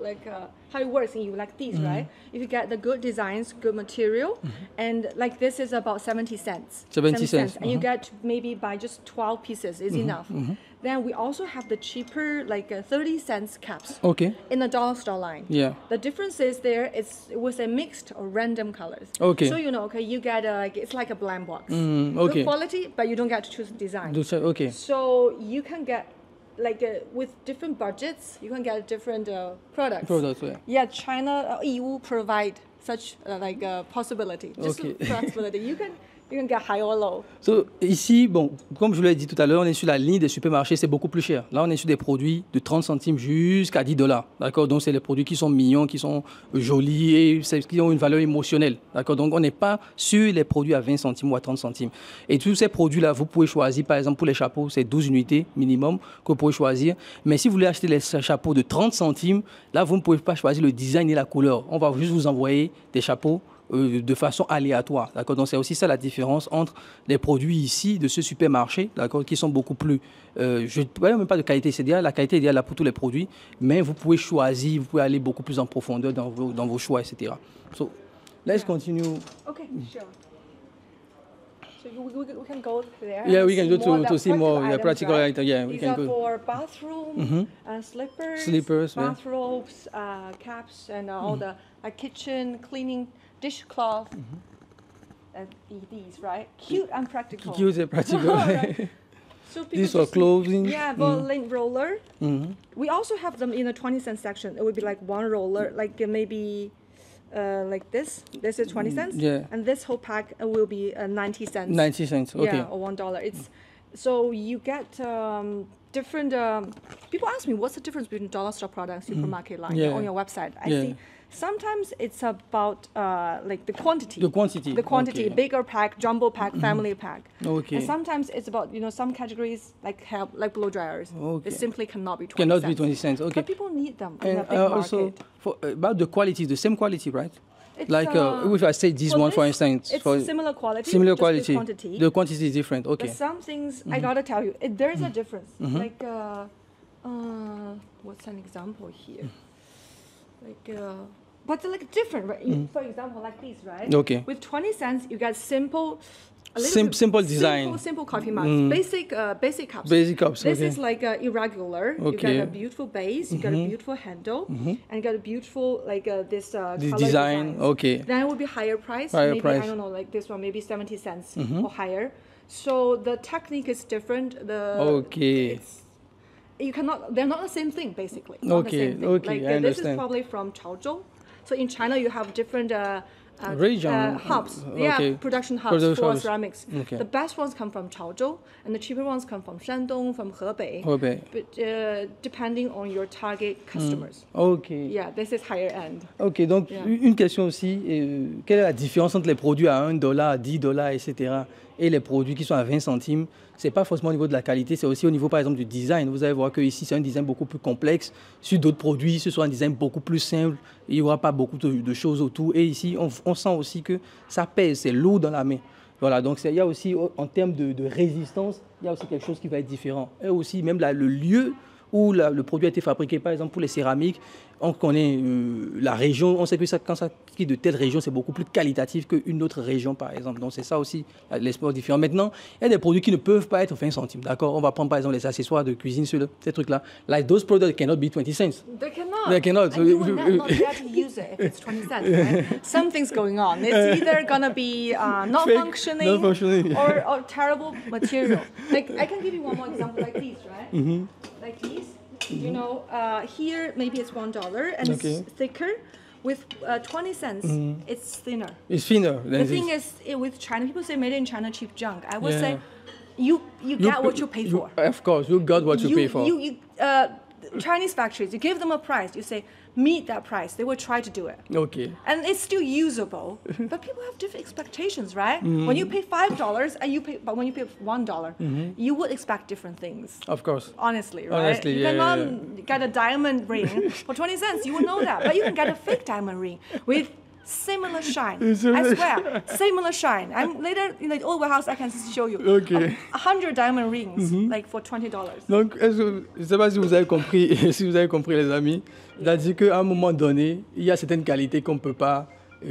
how it works in you like these, right? If you get the good designs, good material, and like this is about 70 cents. 70 cents. And you get maybe buy just 12 pieces is enough. Then we also have the cheaper 30 cents caps. Okay. In the dollar store line. Yeah. The difference is it was a mixed or random colors. Okay. So you get it's like a blind box. Okay. Good quality, but you don't get to choose the design. Okay. So you can get with different budgets, you can get different products. Yeah. Yeah, China, EU provide such possibility. Just Okay. possibility. You can get high or low. So, ici, bon, comme je vous l'ai dit tout à l'heure, on est sur la ligne des supermarchés, c'est beaucoup plus cher. Là, on est sur des produits de 30 centimes jusqu'à 10 $. D'accord? Donc, c'est les produits qui sont mignons, qui sont jolis et qui ont une valeur émotionnelle. D'accord? Donc, on n'est pas sur les produits à 20 centimes ou à 30 centimes. Et tous ces produits-là, vous pouvez choisir, par exemple, pour les chapeaux, c'est 12 unités minimum que vous pouvez choisir. Mais si vous voulez acheter les chapeaux de 30 centimes, là, vous ne pouvez pas choisir le design et la couleur. On va juste vous envoyer des chapeaux de façon aléatoire, d'accord? Donc c'est aussi ça la différence entre les produits ici de ce supermarché, d'accord, qui sont beaucoup plus, je ne parle même pas de qualité, c'est dire la qualité est là pour tous les produits, mais vous pouvez choisir, vous pouvez aller beaucoup plus en profondeur dans vos choix, etc. So let's continue. Okay, sure. So we can go there. Yeah, we can go to see more practical practical items, items. Yeah, we These can are go. for bathroom, Slippers, yeah. bathrobes, caps, and all the kitchen cleaning, dishcloth. And these, right? Cute and practical. Cute and practical. Right. So These are clothing. Yeah, but lint roller. We also have them in the 20-cent section. It would be like one roller, maybe like this. This is 20 cents. Yeah. And this whole pack will be 90 cents. 90 cents, okay. Yeah, or $1. It's so you get different. People ask me, what's the difference between dollar store product and supermarket line Yeah. on your website? I Yeah. see. Sometimes it's about the quantity. The quantity. The quantity, Okay. bigger pack, jumbo pack, family pack. Okay. And sometimes it's about some categories like blow dryers. Okay. It simply cannot be 20 Cannot cents. be 20 cents, okay. But people need them in And a big also, market. about the quality, the same quality, right? It's, Like if I say this one, for instance, it's for similar quality. similar just quality. with quantity. The quantity is different. Okay. But some things I gotta tell you, there is a difference. Like, what's an example here? Like, but like different, right? For example, like this, right? Okay. With 20 cents, you get simple. Simple design. Simple coffee mugs. Basic cups. Basic cups, This okay. is like irregular. You Okay. got a beautiful base. You got a beautiful handle, and you got a beautiful like this color design, designs. okay. Then it would be higher price. Higher maybe price. I don't know, like this one, maybe 70 cents or higher. So the technique is different. Okay. You cannot. They're not the same thing, basically. Not the Okay, same thing. okay, Like, I this is understand. probably from Chaozhou. So in China, you have different Region, hubs. okay. Yeah, production hubs Production for hubs. ceramics. Okay. The best ones come from Chaozhou, and the cheaper ones come from Shandong, from Hebei. Hebei. But depending on your target customers. Okay. Yeah, this is higher end. Ok, donc Yeah. une question aussi, quelle est la différence entre les produits à 1 dollar, à 10 dollars, etc. et les produits qui sont à 20 centimes? C'est pas forcément au niveau de la qualité, c'est aussi au niveau par exemple du design. Vous allez voir que ici c'est un design beaucoup plus complexe. Sur d'autres produits, ce sera un design beaucoup plus simple. Il n'y aura pas beaucoup de choses autour. Et ici, on sent aussi que ça pèse, c'est lourd dans la main. Voilà, donc il y a aussi en termes de résistance, il y a aussi quelque chose qui va être différent. Et aussi même le lieu où le produit a été fabriqué, par exemple pour les céramiques, on connaît la région, on sait que quand ça quitte de telle région, c'est beaucoup plus qualitatif qu'une autre région, par exemple. Donc c'est ça aussi l'espoir différent. Maintenant, il y a des produits qui ne peuvent pas être 20 centimes, d'accord? On va prendre par exemple les accessoires de cuisine, ces trucs-là. Like those products cannot be 20 cents. They cannot. They cannot. And you will not dare to use it if it's 20 cents, right? Something's going on. It's either gonna be not Fake, functioning, not functioning. or terrible material. Like I can give you one more example like these, right? Like these. You know, here maybe it's $1 and Okay. it's thicker. With 20 cents, it's thinner. It's thinner. The thing is, with China, people say made in China cheap junk. I would Yeah. say, you get what you pay for. Of course, you got what you pay for. Chinese factories, you give them a price. You say, meet that price. They will try to do it. Okay. And it's still usable. But people have different expectations, right? When you pay $5 and but when you pay $1, you would expect different things. Of course. Honestly, right? Honestly, you yeah, cannot get a diamond ring for 20 cents. You will know that. But you can get a fake diamond ring with similar shine. I swear, similar shine. I'm later in the old warehouse. I can show you. Okay. 100 diamond rings, like for $20. Donc, je ne sais pas si vous avez compris, si vous avez compris les amis. C'est-à-dire qu'à un moment donné, il y a certaines qualités qu'on ne peut pas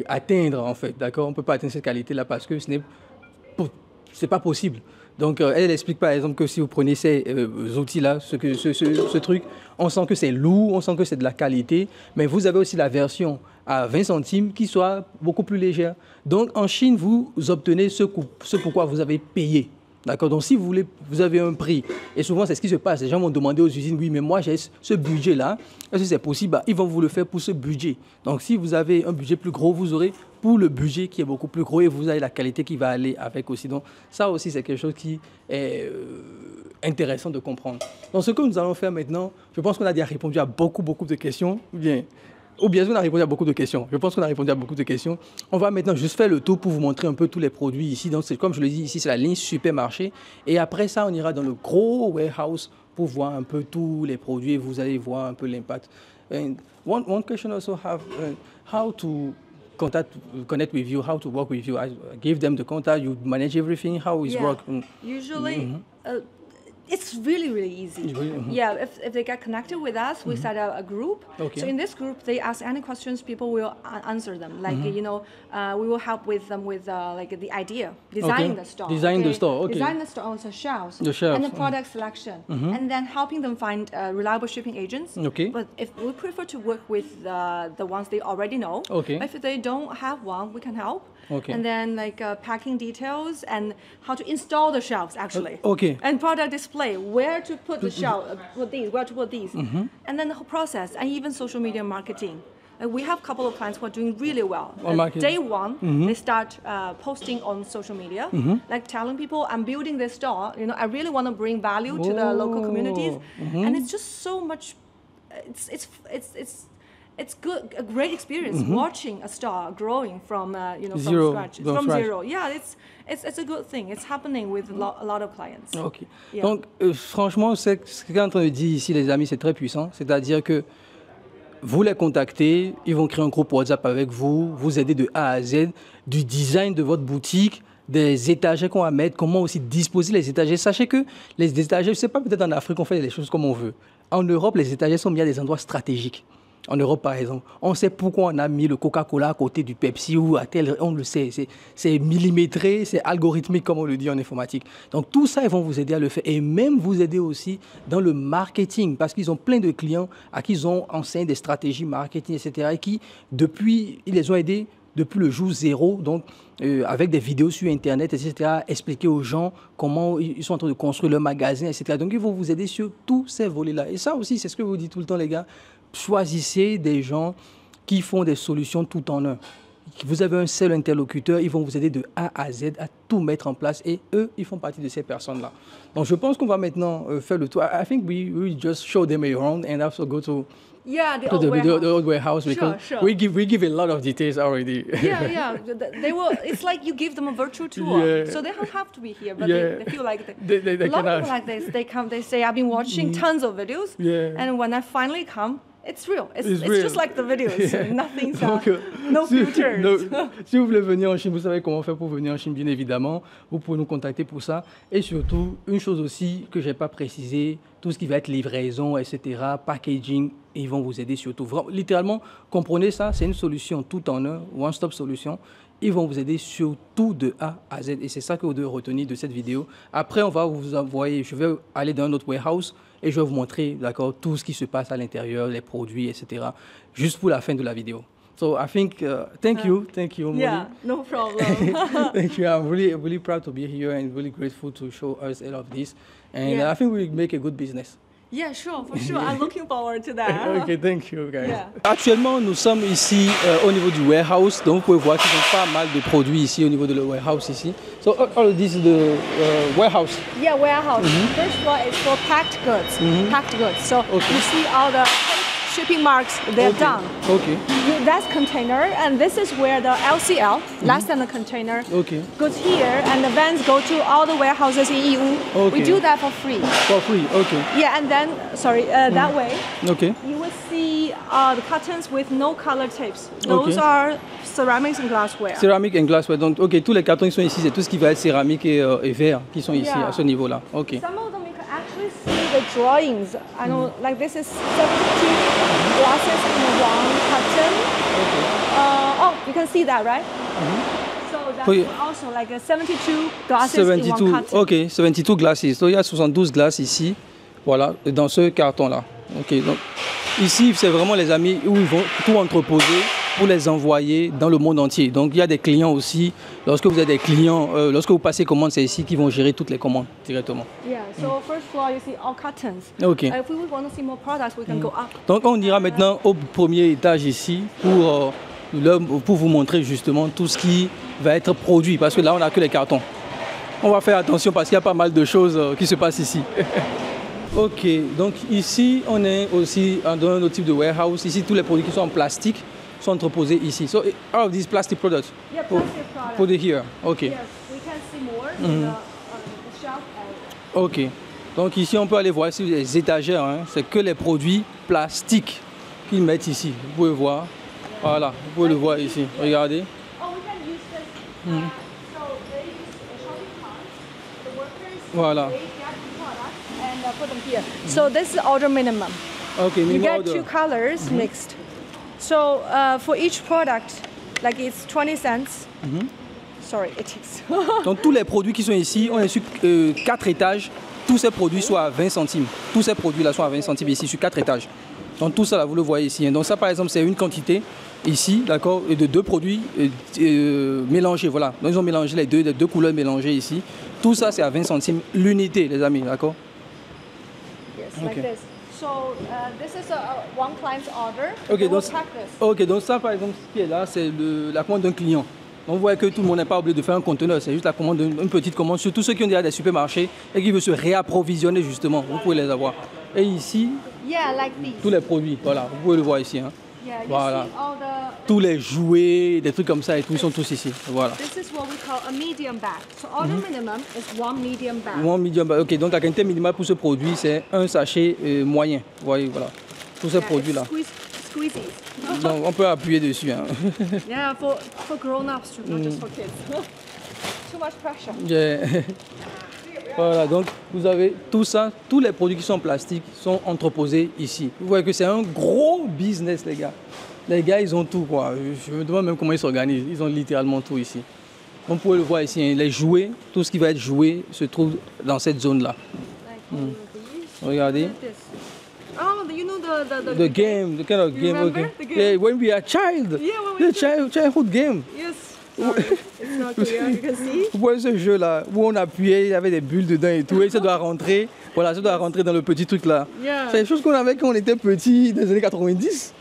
atteindre en fait, d'accord? On ne peut pas atteindre cette qualité-là parce que ce n'est pas possible. Donc, elle explique par exemple que si vous prenez ces outils-là, ce truc, on sent que c'est lourd, on sent que c'est de la qualité, mais vous avez aussi la version à 20 centimes qui soit beaucoup plus légère. Donc, en Chine, vous obtenez ce pourquoi vous avez payé. D'accord? Donc, si vous voulez, vous avez un prix. Et souvent, c'est ce qui se passe. Les gens vont demander aux usines, oui, mais moi, j'ai ce budget-là. Est-ce que c'est possible? Ils vont vous le faire pour ce budget. Donc, si vous avez un budget plus gros, vous aurez pour le budget qui est beaucoup plus gros et vous avez la qualité qui va aller avec aussi. Donc, ça aussi, c'est quelque chose qui est intéressant de comprendre. Donc, ce que nous allons faire maintenant, je pense qu'on a déjà répondu à beaucoup de questions. Ou bien on a répondu à beaucoup de questions. Je pense qu'on a répondu à beaucoup de questions. On va maintenant juste faire le tour pour vous montrer un peu tous les produits ici. Donc, comme je le dis, ici, c'est la ligne supermarché. Et après ça, on ira dans le gros warehouse pour voir un peu tous les produits et vous allez voir un peu l'impact. And one question also have how to connect with you, how to work with you. I give them the contact, you manage everything, how is work? Usually, it's really easy. Yeah, if they get connected with us, we set up a group. Okay. So in this group, they ask any questions, people will answer them. Like, you know, we will help with them with like the idea, designing the store. Design the store, okay. Design the store, also shelves. The shelves, And the product selection. And then helping them find reliable shipping agents. Okay. But if we prefer to work with the ones they already know. Okay. But if they don't have one, we can help. Okay. And then like packing details and how to install the shelves actually. Okay. And product display, where to put the shelf, where to put these. And then the whole process and even social media marketing. We have a couple of clients who are doing really well. Day one, they start posting on social media, like telling people, I'm building this store. You know, I really want to bring value to the local communities. And it's just so much, it's good, a great experience watching a store growing from Zero, from scratch, from scratch. zero. Yeah, it's a good thing. It's happening with a lot of clients. Ok. Yeah. Donc, franchement, ce qu'on est en train de dire ici, les amis, c'est très puissant. C'est-à-dire que vous les contactez, ils vont créer un groupe WhatsApp avec vous, vous aider de A à Z, du design de votre boutique, des étagères qu'on va mettre, comment aussi disposer les étagères. Sachez que les étagères, je ne sais pas, peut-être en Afrique, on fait les choses comme on veut. En Europe, les étagères sont mis à des endroits stratégiques. En Europe, par exemple, on sait pourquoi on a mis le Coca-Cola à côté du Pepsi ou à tel, on le sait. C'est millimétré, c'est algorithmique, comme on le dit en informatique. Donc, tout ça, ils vont vous aider à le faire et même vous aider aussi dans le marketing parce qu'ils ont plein de clients à qui ils ont enseigné des stratégies marketing, etc. et qui, depuis, ils les ont aidés depuis le jour zéro, donc avec des vidéos sur Internet, etc., expliquer aux gens comment ils sont en train de construire leur magasin, etc. Donc, ils vont vous aider sur tous ces volets-là. Et ça aussi, c'est ce que vous dites tout le temps, les gars. Choisissez des gens qui font des solutions tout en un. Vous avez un seul interlocuteur, ils vont vous aider de A à Z à tout mettre en place et eux, ils font partie de ces personnes-là. Donc, je pense qu'on va maintenant faire le tour. I think we just show them around and also go to the old warehouse because Sure. we give a lot of details already. Yeah. They will. It's like you give them a virtual tour, Yeah. so they don't have to be here, but Yeah. they feel like They a lot of cannot. people like this. They come. They say, "I've been watching tons of videos, Yeah. and when I finally come, it's real. It's real. just like the videos. Nothing's Donc, no si- filters." si vous voulez venir en Chine, vous savez comment faire pour venir en Chine, bien évidemment. Vous pouvez nous contacter pour ça. Et surtout, une chose aussi que je n'ai pas précisé, tout ce qui va être livraison, etc., packaging, ils vont vous aider surtout. Littéralement, comprenez ça, c'est une solution tout en un, one-stop solution. Ils vont vous aider surtout de A à Z. Et c'est ça que vous devez retenir de cette vidéo. Après, on va vous envoyer, je vais aller dans un autre warehouse et je vais vous montrer, d'accord, tout ce qui se passe à l'intérieur, les produits, etc., juste pour la fin de la vidéo. So I think, thank you, Molly. Yeah, no problem. Thank you. I'm really proud to be here and really grateful to show us all of this. And Yeah. I think we make a good business. Yeah, sure, for sure. I'm looking forward to that. Okay, thank you, guys. Yeah. Actuellement, nous sommes ici au niveau du warehouse. Donc, vous pouvez voir qu'ils ont pas mal de produits ici au niveau de le warehouse ici. So, all of this is the warehouse. Yeah, warehouse. First floor is for packed goods. Packed goods. So Okay. you see all the shipping marks, they're done. Okay. That's container, and this is where the LCL, less than a container, Okay. goes here, and the vans go to all the warehouses in EU. Okay. We do that for free. For free. Okay. Yeah, and then, that way, Okay. you will see the cartons with no color tapes. Those Okay. are ceramics and glassware. Céramique et glassware. Donc, ok, tous les cartons qui sont ici, c'est tout ce qui va être céramique et verre qui sont ici Yeah. à ce niveau-là. Ok. Some of them you can actually see the drawings. I know, like this is 72 glasses in one carton. You can see that, right? So that's Okay. also like a 72 glasses in 72, one carton. ok, 72 glasses. Donc, il y a 72 glaces ici, voilà, dans ce carton-là. Ok, donc ici, c'est vraiment les amis où ils vont tout entreposer pour les envoyer dans le monde entier. Donc, il y a des clients aussi. Lorsque vous avez des clients, lorsque vous passez commande, c'est ici qu'ils vont gérer toutes les commandes directement. Yeah, so first floor, you see all cartons. Ok. If we want to see more products, we can go up. Donc, on ira maintenant au premier étage ici pour vous montrer justement tout ce qui va être produit. Parce que là, on n'a que les cartons. On va faire attention parce qu'il y a pas mal de choses qui se passent ici. Ok, donc ici, on est aussi dans un autre type de warehouse. Ici, tous les produits qui sont en plastique sont entreposés ici. So, all of these plastic products Yeah, plastic products. put it here. Ok, Yes, we can see more in the shelf area. ok. Donc ici, on peut aller voir ici les étagères. Hein. C'est que les produits plastiques qu'ils mettent ici. Vous pouvez voir. Voilà, vous pouvez le voir ici. Regardez. Oh, we can use this. So they use a shopping cart. The workers, Voilà. they get the products and put them here. So this is order minimum. Ok, You minimum get order. two colors mixed. So for each product, like it's 20 cents. Sorry, it takes. Donc tous les produits qui sont ici, on est sur 4 étages. Tous ces produits sont à 20 centimes. Tous ces produits-là sont à 20 centimes ici sur 4 étages. Donc tout ça, là, vous le voyez ici. Donc ça, par exemple, c'est une quantité ici, d'accord, de 2 produits mélangés. Voilà. Donc ils ont mélangé les deux couleurs mélangées ici. Tout ça, c'est à 20 centimes l'unité, les amis, d'accord? Yes, Okay. like this. So this is one client's order. Ok, They will donc, pack this. ok, donc ça, par exemple, ce qui est là, c'est la commande d'un client. Donc, vous voyez que tout le monde n'est pas obligé de faire un conteneur, c'est juste la commande une petite commande. Surtout ceux qui ont déjà des supermarchés et qui veulent se réapprovisionner, justement, vous pouvez les avoir. Et ici, Yeah, like these. tous les produits, voilà, vous pouvez le voir ici. Hein. Yeah, you Voilà. see all the. Tous les jouets, des trucs comme ça et tout, ils sont tous ici. Voilà. This is what we call a medium bag. So order minimum is one medium bag. One medium, ok, donc la quantité minimale pour ce produit, c'est un sachet moyen. Vous voyez, voilà. Tous ces Yeah, produits-là. Squeeze easy. Donc on peut appuyer dessus. Hein. Yeah, for grown-ups too, not just for kids. Too much pressure. Yeah. Voilà, donc vous avez tout ça, tous les produits qui sont en plastique sont entreposés ici. Vous voyez que c'est un gros business, les gars. Les gars, ils ont tout, quoi. Je me demande même comment ils s'organisent. Ils ont littéralement tout ici. On peut le voir ici, hein. Les jouets, tout ce qui va être joué se trouve dans cette zone-là. Regardez. Oh, you know The game, the kind of You game. remember Okay. the game? Yeah, when we are child. Yeah, when we The childhood game. Yes. Sorry, it's not clear. You can see. Vous voyez ce jeu-là où on appuyait, il y avait des bulles dedans et tout, et ça doit rentrer. Voilà, ça doit rentrer dans le petit truc là. Yeah. C'est des choses qu'on avait quand on était petit, dans les années 90.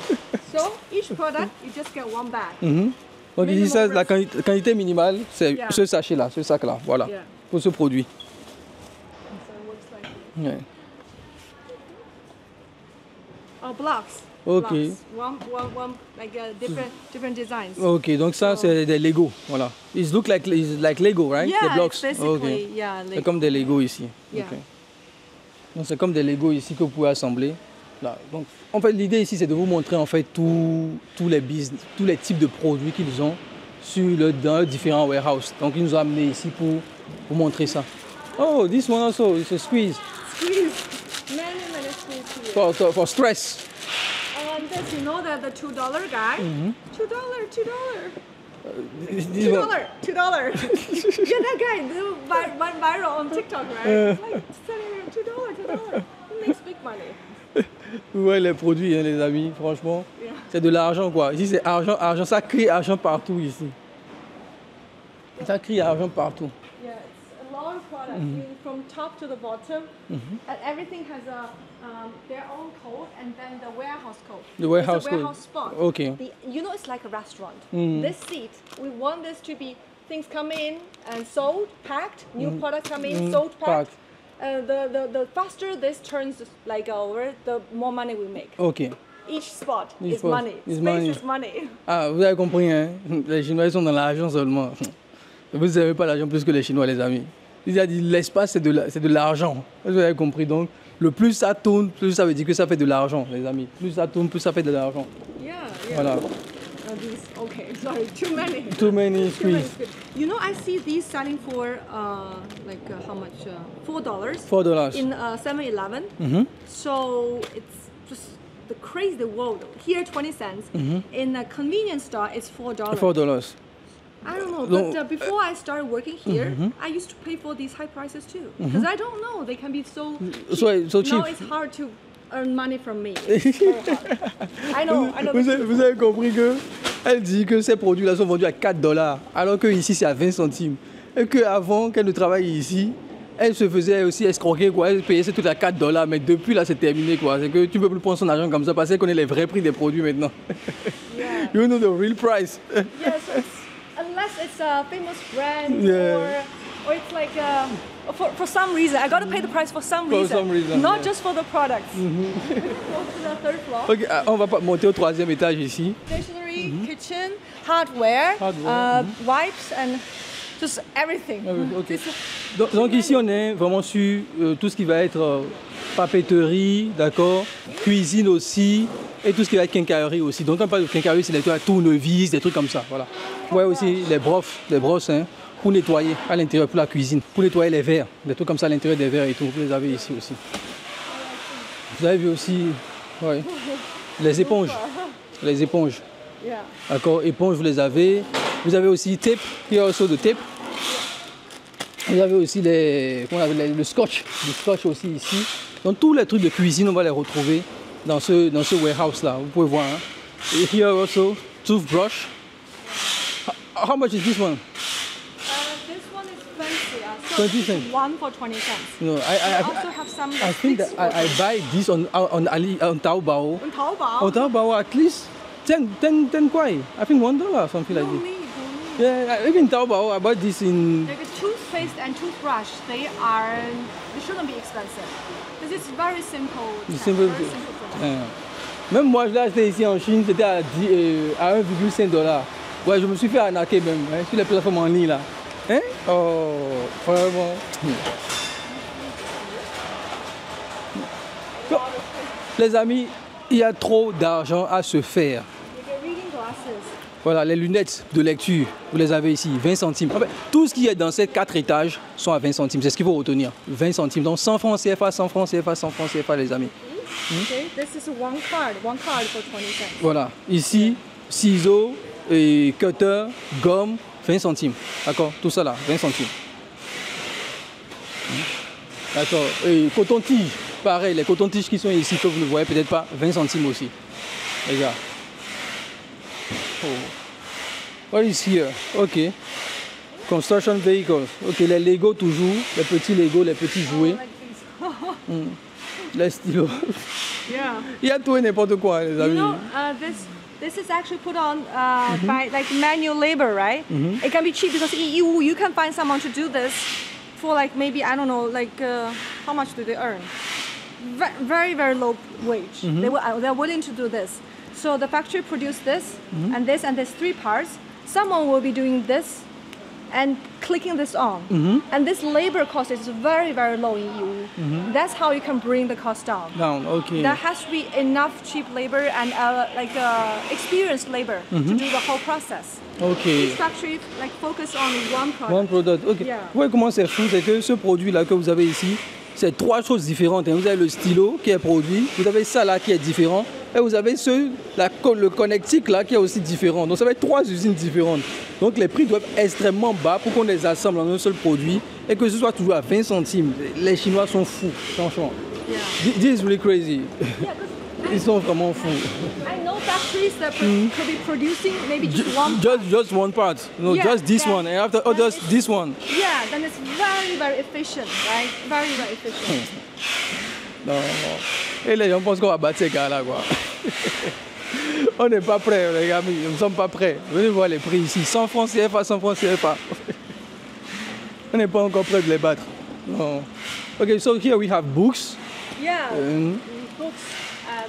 So each product, you just get one bag. Donc ici, ça, la quantité minimale, c'est Yeah. ce sachet-là, ce sac-là, voilà, Yeah. pour ce produit. So it looks like Ouais. blocks. Ok. Blocks. One, like different designs. Ok, donc ça, c'est des Lego, voilà. It look like Lego, right? Yeah, Des blocks. it's basically, yeah. C'est comme des Lego ici. Yeah. Ok. Donc c'est comme des Lego ici que vous pouvez assembler. Là. Donc, en fait, l'idée ici, c'est de vous montrer en fait tous les types de produits qu'ils ont dans différents warehouses. Donc, ils nous ont amenés ici pour vous montrer ça. Oh, this one also is a squeeze Squeeze. Many squeeze here. for stress. This, you know that the $2 guy? $2. This one- $2. Yeah, that guy went viral on TikTok, right? Like selling $2. He makes big money. Vous voyez les produits, hein, les amis, franchement. Yeah. C'est de l'argent, quoi. Ici, c'est argent. Ça crie argent partout, ici. Ça crie argent partout. Yeah, it's a lot of products from top to the bottom, and everything has their own code and then the warehouse code. The warehouse it's a code. warehouse spot. Okay. You know, it's like a restaurant. This seat, we want this to be things come in and sold, packed. New product come in, sold, packed. The faster this turns like over, the more money we make. Ok. Each spot Each is spot money. is Space money. is money. Ah, vous avez compris, hein? Les Chinois ils sont dans l'argent seulement. Vous n'avez pas l'argent plus que les Chinois, les amis. Il a dit l'espace, c'est de l'argent. Vous avez compris, donc le plus ça tourne, plus ça veut dire que ça fait de l'argent, les amis. Plus ça tourne, plus ça fait de l'argent. Yeah. Voilà. Okay, sorry, too many. Too many Too many squeeze. squid. You know, I see these selling for how much? $4 $4. in 7-Eleven. So it's just the crazy world. Here 20 cents. In a convenience store, it's $4. $4. I don't know, No, but before I started working here, I used to pay for these high prices too. Because I don't know, they can be so cheap. So cheap. Now it's hard to earn money from me. It's very hard. I know. Vous avez compris que elle dit que ces produits-là sont vendus à $4, alors que ici c'est à 20 centimes. Et qu'avant qu'elle ne travaille ici, elle se faisait aussi escroquer, quoi. Elle payait ses trucs à $4, mais depuis là c'est terminé, quoi. C'est que tu peux plus prendre son argent comme ça parce qu'elle connaît les vrais prix des produits maintenant. Yeah. You know the real price. Yes, unless it's a famous brand Yeah. or it's like for some reason. I got to pay the price for some For reason. some reason, Not yeah. just for the products. Go to the third floor. Ok, on va pas monter au 3e étage ici. Stationery, kitchen, hardware, wipes and just everything. Ok. Donc ici on est vraiment sur tout ce qui va être papeterie, d'accord, cuisine aussi, et tout ce qui va être quincaillerie aussi. Donc quand on parle de quincaillerie, c'est des tournevis, des trucs comme ça, voilà. Ouais, aussi les brosses, hein, pour nettoyer à l'intérieur, pour la cuisine, pour nettoyer les verres, des trucs comme ça à l'intérieur des verres et tout, vous les avez ici aussi. Vous avez vu aussi, ouais, les éponges, Yeah. d'accord, éponges vous les avez. Vous avez aussi tape, here also the tape. Vous avez aussi le scotch aussi ici. Donc tous les trucs de cuisine, on va les retrouver dans ce warehouse là. Vous pouvez voir. Hein. Et here also toothbrush. How much is this one? This one is fancy. 20 cents. One for 20 cents. No, We also have some. I think that I buy this on Taobao. on Taobao. On Taobao at least 10 kwai. I think $1 something like Don't this. need. Yeah, even Taobao I bought this in. Like a toothpaste and toothbrush, they shouldn't be expensive. This is very simple. Simple. Very simple product. Même moi, je l'ai acheté ici en Chine, c'était à 1,5 $. Ouais, je me suis fait arnaquer même, hein, sur les plateformes en ligne là. Hein? Oh, vraiment. Les amis, Il y a trop d'argent à se faire. Voilà, les lunettes de lecture, vous les avez ici, 20 centimes. En fait, tout ce qui est dans ces 4 étages sont à 20 centimes. C'est ce qu'il faut retenir. 20 centimes. Donc 100 francs CFA, 100 francs CFA, 100 francs CFA, les amis. Okay, this is one card for 20 cents. Voilà. Ici, ciseaux, et cutter, gomme, 20 centimes. D'accord? Tout ça là, 20 centimes. D'accord. Et coton-tige, pareil, les cotons-tiges qui sont ici, que vous ne voyez peut-être pas, 20 centimes aussi. Les gars. Oh. What is here? Ok. Construction vehicles. Ok, les Lego toujours, les petits Lego, les petits jouets. Les stylos. Yeah. Il y a tout et n'importe quoi, les amis. You know, this is actually put on by like manual labor, right? It can be cheap because you can find someone to do this for like maybe I don't know like how much do they earn? Very very low wage. They're willing to do this. So the factory produced this and this 3 parts. Someone will be doing this and clicking this on. And this labor cost is very, very low in EU. That's how you can bring the cost down. Down, okay. There has to be enough cheap labor and experienced labor to do the whole process. Okay. Each factory like focus on one product. One product, ok. Yeah. Vous voyez comment c'est fou, c'est que ce produit-là que vous avez ici, c'est 3 choses différentes. Vous avez le stylo qui est produit, vous avez ça là qui est différent, et vous avez le connectique là qui est aussi différent. Donc ça va être 3 usines différentes. Donc les prix doivent être extrêmement bas pour qu'on les assemble en un seul produit et que ce soit toujours à 20 centimes. Les Chinois sont fous, franchement. Yeah. This is really crazy. Yeah, Ils sont vraiment fous. I know factories that could be producing maybe Just one part. No, Yeah, just this yeah. one. And after, oh, just this one. Yeah, then it's very, very efficient, right? Very, very efficient. Non, non. Et les gens pensent qu'on va battre ces gars-là, quoi. On n'est pas prêts, les amis. Nous ne sommes pas prêts. Venez voir les prix ici. 100 francs CFA, 100 francs CFA. On n'est pas encore prêts de les battre. Non. Okay, so here we have books. Yeah, books,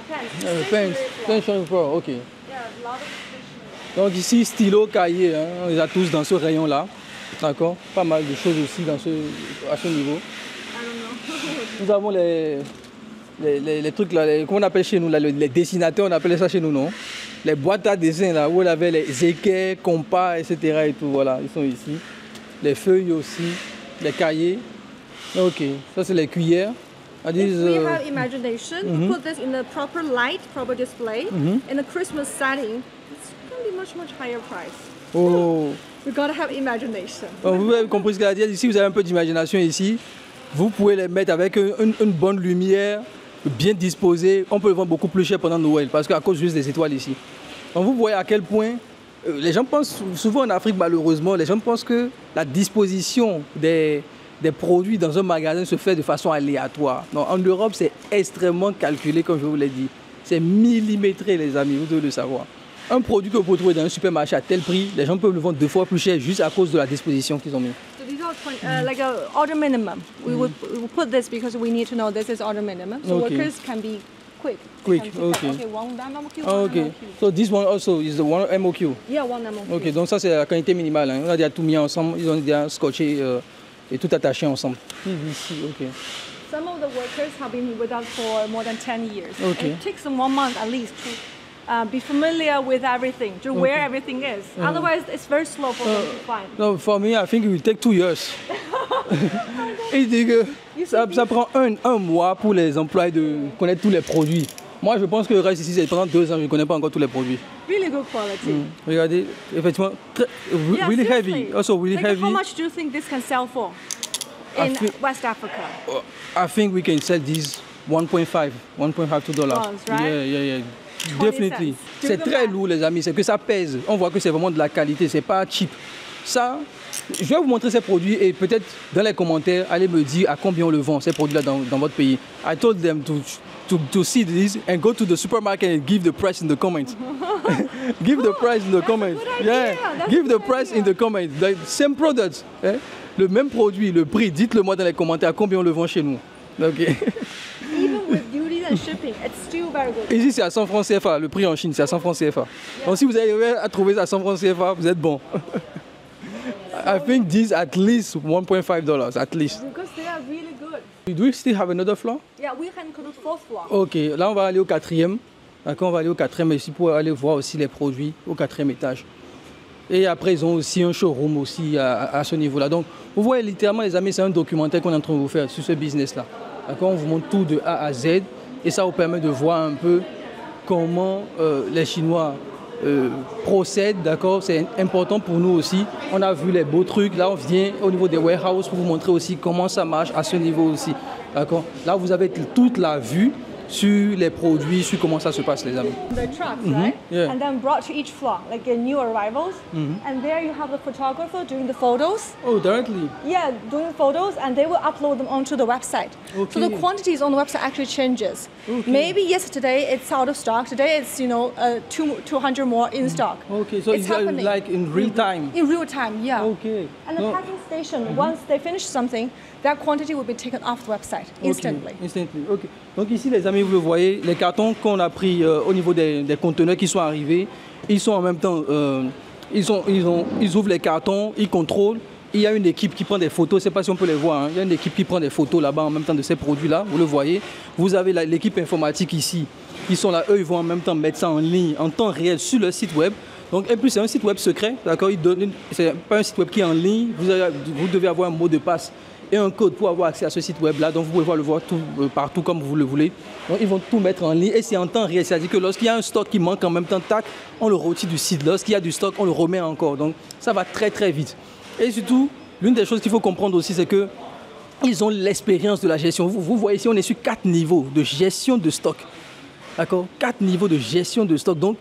pens. Pens. Stationery Pro, ok. Yeah, a lot of stationery. Donc ici, stylo, cahier, hein, on les a tous dans ce rayon-là. D'accord? Pas mal de choses aussi à ce niveau. I don't know. Nous avons les trucs là, comment on appelle chez nous là, les dessinateurs, on appelait ça chez nous, non? Les boîtes à dessin là, où on avait les équerres, compas, etc. et tout, voilà, ils sont ici. Les feuilles aussi, les cahiers. Ok, ça c'est les cuillères. If we have imagination, we put this in the proper light, proper display, in a Christmas setting, it's going to be much, much higher price. Oh. We gotta have imagination. Donc, vous avez compris ce qu'elle a dit. Ici, vous avez un peu d'imagination ici. Vous pouvez les mettre avec une bonne lumière, bien disposée. On peut le vendre beaucoup plus cher pendant Noël parce qu'à cause juste des étoiles ici. Donc vous voyez à quel point les gens pensent, souvent en Afrique malheureusement, les gens pensent que la disposition des produits dans un magasin se fait de façon aléatoire. Non, en Europe, c'est extrêmement calculé, comme je vous l'ai dit. C'est millimétré, les amis, vous devez le savoir. Un produit que vous pouvez trouver dans un supermarché à tel prix, les gens peuvent le vendre 2 fois plus cher juste à cause de la disposition qu'ils ont mis. So these are like a order minimum. We would put this because we need to know this is order minimum. So Okay. workers can be quick. Quick, They can pick up, okay. Okay, one MOQ, Ah, one ok. MOQ. So this one also is the one MOQ. Yeah, one MOQ. Ok, donc ça c'est la quantité minimale. Hein. On a déjà tout mis ensemble, ils ont déjà scotché et tout attaché ensemble. Ici, ok. Some of the workers have been with us for more than 10 years. Okay. It takes them 1 month at least to be familiar with everything, to where everything is. Otherwise, it's very slow for them to find. No, for me, I think it will take 2 years. Il dit que ça prend un mois pour les employés de connaître tous les produits. Moi, je pense que le reste ici, c'est pendant 2 ans, je ne connais pas encore tous les produits. Really good quality. Regardez, effectivement, Yeah, really seriously. heavy. Also really Like, heavy. How much do you think this can sell for in West Africa? I think we can sell these $1.5 $2. Right? Yeah. 20 Definitely. cents. C'est Do the très math. lourd, les amis. C'est que ça pèse. On voit que c'est vraiment de la qualité. C'est pas cheap. Ça, je vais vous montrer ces produits et peut-être dans les commentaires, allez me dire à combien on le vend, ces produits-là dans votre pays. I told them to see this and go to the supermarket and give the price in the comments. Give the price in the comments. good idea. That's Give a the good price idea. in the comments. The same product. Eh? Le même produit, le prix. Dites-le moi dans les commentaires à combien on le vend chez nous. Ok. Even with duties and shipping, it's still very good. Ici, c'est à 100 francs CFA. Le prix en Chine, c'est à 100 francs CFA. Donc, si vous arrivez à trouver ça à 100 francs CFA, vous êtes bon. I think this at least $1.5, at least. Because they are really good. Do we still have another floor? Yeah, we can go to 4th floor. Ok, là, on va aller au 4e. D'accord, on va aller au 4e ici pour aller voir aussi les produits au 4e étage. Et après, ils ont aussi un showroom aussi à ce niveau-là. Donc, vous voyez littéralement, les amis, c'est un documentaire qu'on est en train de vous faire sur ce business-là. D'accord, on vous montre tout de A à Z. Et ça vous permet de voir un peu comment les Chinois procèdent. D'accord, c'est important pour nous aussi. On a vu les beaux trucs. Là, on vient au niveau des warehouses pour vous montrer aussi comment ça marche à ce niveau aussi. D'accord, là, vous avez toute la vue sur les produits, sur comment ça se passe, les amis. The trucks, right? Yeah. And then brought to each floor, like new arrivals. And there you have the photographer doing the photos. Oh, directly? Yeah, doing photos, and they will upload them onto the website. Okay. So the quantities on the website actually changes. Okay. Maybe yesterday it's out of stock. Today it's 200 more in stock. Okay, so it's happening like in real time? in real time, yeah. Okay. And the No. packing station, once they finish something, that quantity will be taken off the website instantly. Okay, instantly. Okay. Donc ici, les amis, vous le voyez, les cartons qu'on a pris au niveau des conteneurs qui sont arrivés, ils sont en même temps, ils ouvrent les cartons, ils contrôlent. Il y a une équipe qui prend des photos, je ne sais pas si on peut les voir, hein. Il y a une équipe qui prend des photos là-bas en même temps de ces produits-là, vous le voyez. Vous avez l'équipe informatique ici, ils sont là, eux, ils vont en même temps mettre ça en ligne, en temps réel sur leur site web. Donc, et puis c'est un site web secret, d'accord, c'est pas un site web qui est en ligne, vous devez avoir un mot de passe et un code pour avoir accès à ce site web-là. Donc, vous pouvez le voir tout, partout comme vous le voulez. Donc, ils vont tout mettre en ligne et c'est en temps réel. C'est-à-dire que lorsqu'il y a un stock qui manque en même temps, tac, on le retire du site. Lorsqu'il y a du stock, on le remet encore. Donc, ça va très, très vite. Et surtout, l'une des choses qu'il faut comprendre aussi, c'est que ils ont l'expérience de la gestion. Vous voyez ici, on est sur 4 niveaux de gestion de stock. D'accord ? 4 niveaux de gestion de stock. Donc,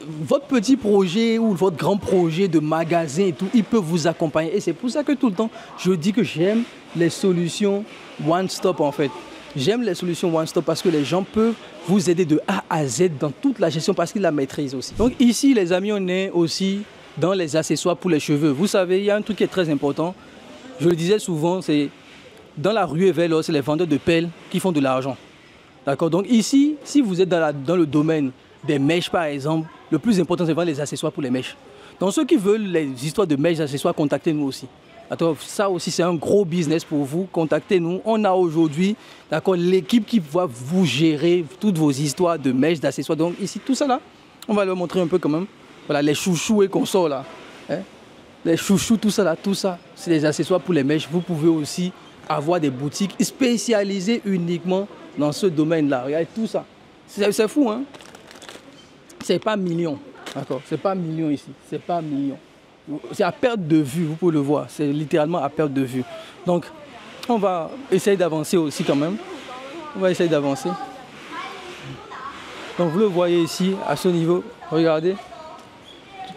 votre petit projet ou votre grand projet de magasin et tout, il peut vous accompagner. Et c'est pour ça que tout le temps, je dis que j'aime les solutions one-stop en fait. J'aime les solutions one-stop parce que les gens peuvent vous aider de A à Z dans toute la gestion parce qu'ils la maîtrisent aussi. Donc ici, les amis, on est aussi dans les accessoires pour les cheveux. Vous savez, il y a un truc qui est très important. Je le disais souvent, c'est dans la rue Vélo, c'est les vendeurs de pelles qui font de l'argent. D'accord? Donc ici, si vous êtes dans le domaine des mèches par exemple, le plus important c'est vendre les accessoires pour les mèches. Donc ceux qui veulent les histoires de mèches, accessoires, contactez-nous aussi. D'accord, ça aussi c'est un gros business pour vous, contactez-nous. On a aujourd'hui l'équipe qui va vous gérer toutes vos histoires de mèches, d'accessoires. Donc ici tout ça là, on va leur montrer un peu quand même. Voilà les chouchous et consorts là. Hein? Les chouchous, tout ça là, tout ça, c'est des accessoires pour les mèches. Vous pouvez aussi avoir des boutiques spécialisées uniquement dans ce domaine-là. Regardez tout ça. C'est fou, hein? C'est pas million, d'accord? C'est pas million ici, c'est pas million. C'est à perte de vue, vous pouvez le voir. C'est littéralement à perte de vue. Donc, on va essayer d'avancer aussi quand même. On va essayer d'avancer. Donc, vous le voyez ici, à ce niveau. Regardez.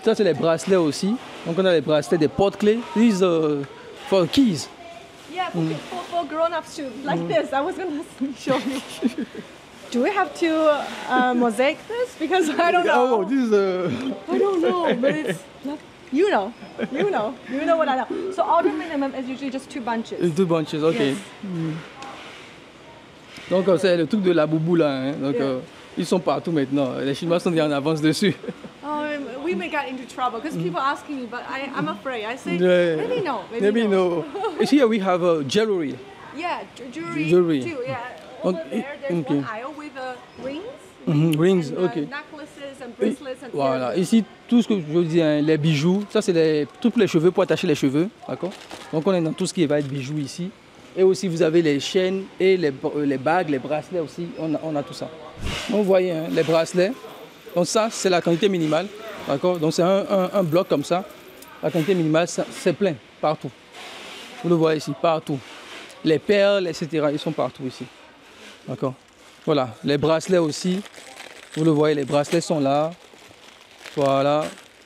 Ça, c'est les bracelets aussi. Donc, on a les bracelets des porte-clés. These for keys. Yeah, for grown-ups too, like this. I was going to show you. Do we have to mosaic this? Because I don't know. Oh, this is I don't know, but it's not, you know what I know. So order minimum is usually just 2 bunches. 2 bunches, ok. Yes. Donc c'est le truc de la boubou là. Hein. Donc ils sont partout maintenant. Les Chinois sont déjà en avance dessus. We may get into trouble because people asking me, but I'm afraid. I say Yeah. maybe no, Maybe no. Here we have jewelry. Yeah, jewelry, Jewelry. too. Yeah. Over Okay. there's Okay. one aisle with rings. Rings, and, ok. necklaces and bracelets and Voilà, earrings. ici tout ce que je veux dire, hein, les bijoux, ça c'est tout pour les cheveux, pour attacher les cheveux, d'accord? Donc on est dans tout ce qui va être bijoux ici. Et aussi vous avez les chaînes et les bagues, les bracelets aussi, on a tout ça. Donc vous voyez, hein, les bracelets, donc ça c'est la quantité minimale, d'accord? Donc c'est un bloc comme ça, la quantité minimale c'est plein, partout. Vous le voyez ici, partout. Les perles, etc., ils sont partout ici. D'accord. Voilà, les bracelets aussi. Vous le voyez, les bracelets sont là. Voilà.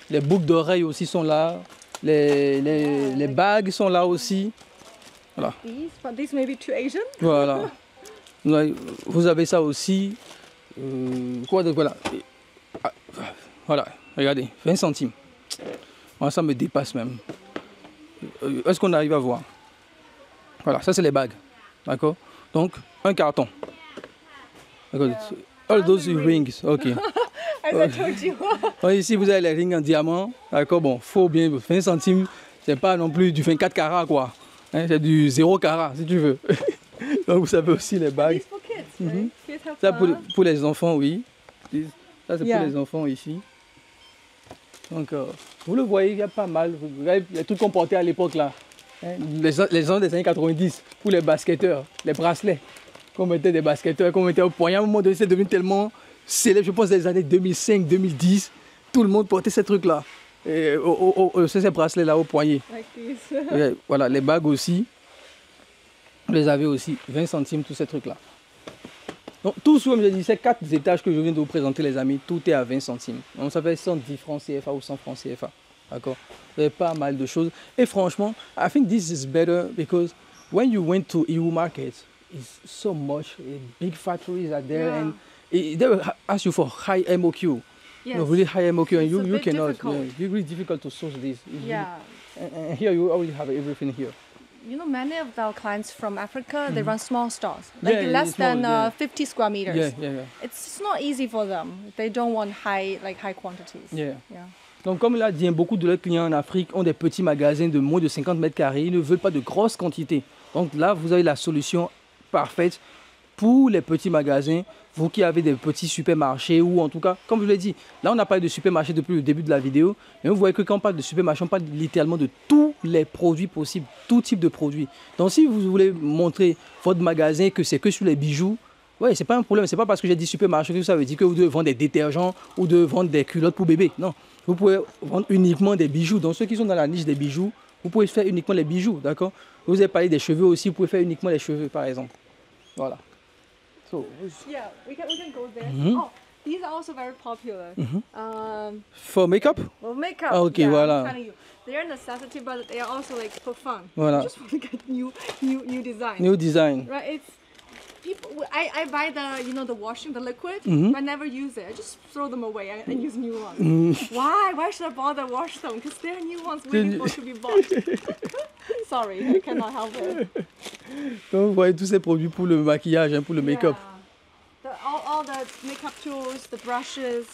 Les boucles d'oreilles aussi sont là. Les bagues sont là aussi. Voilà. But these may be too Asian. Voilà. Vous avez ça aussi. Quoi d'autre? Voilà. Voilà, regardez, 20 centimes. Voilà, ça me dépasse même. Est-ce qu'on arrive à voir? Voilà, ça c'est les bagues. D'accord? Donc, un carton. D'accord. All those rings, ok. As I told you. Ici, vous avez les rings en diamant. D'accord, bon, faut bien, 20 centimes, c'est pas non plus du 24 carats, quoi. Hein, c'est du 0 carat, si tu veux. Donc, vous savez aussi les bagues. These for kids, right? Kids have Ça, fun. pour les enfants, oui. Ça, c'est Yeah. pour les enfants ici. Donc, vous le voyez, il y a pas mal. Vous voyez les trucs qu'on portait à l'époque là. Hein, les gens des années 90, pour les basketteurs, les bracelets. Qu'on mettait des basketteurs, qu'on mettait au poignet. À un moment donné, c'est devenu tellement célèbre. Je pense des années 2005, 2010. Tout le monde portait ces trucs-là. C'est ces bracelets-là au poignet. Like this. Et voilà, les bagues aussi. Vous les avez aussi, 20 centimes, tous ces trucs-là. Donc, tout ce que j'ai dit, ces 4 étages que je viens de vous présenter, les amis, tout est à 20 centimes. Donc, ça fait 110 francs CFA ou 100 francs CFA. D'accord? Vous avez pas mal de choses. Et franchement, I think this is better because when you went to EU markets, it's so much. Big factories are there Yeah. and they will ask you for high MOQ. Yes. No, really high MOQ, and It's a you bit cannot. difficult. Yeah, it's really difficult to source this. It's Yeah. really- and here you already have everything here. You know, many of our clients from Africa, they run small stores, Yeah, like yeah, less small, than yeah. 50 square meters. Yeah. It's not easy for them. They don't want high quantities. Yeah. Yeah. Donc, comme l'a dit, beaucoup de leurs clients en Afrique ont des petits magasins de moins de 50 mètres carrés. Ils ne veulent pas de grosses quantités. Donc là, vous avez la solution parfaite pour les petits magasins. Vous qui avez des petits supermarchés ou en tout cas, comme je l'ai dit, là, on n'a pas de supermarché depuis le début de la vidéo. Mais vous voyez que quand on parle de supermarché, on parle littéralement de tous les produits possibles, tout type de produits. Donc, si vous voulez montrer votre magasin que c'est que sur les bijoux, ouais, c'est pas un problème. C'est pas parce que j'ai dit supermarché que ça veut dire que vous devez vendre des détergents ou de vendre des culottes pour bébé. Non. Vous pouvez vendre uniquement des bijoux. Donc, ceux qui sont dans la niche des bijoux, vous pouvez faire uniquement les bijoux. D'accord? Vous avez parlé des cheveux aussi. Vous pouvez faire uniquement les cheveux, par exemple. Voilà. So, Yeah, we can go there. Mhm. Oh, these are also very popular. for makeup? Well, makeup. Ah, ok, yeah, voilà. I'm telling you, they are necessity, but they are also like for fun. Voilà. I just want to get new design. New design. Right? It's people. I buy the washing the liquid. Mm-hmm. But I never use it. I just throw them away and use new ones. Why? Why should I bother wash them? Because there are new ones waiting for to be bought. Sorry, I cannot help it. Donc, vous voyez tous ces produits pour le maquillage, hein, pour le make-up. Yeah. All the makeup tools, the brushes.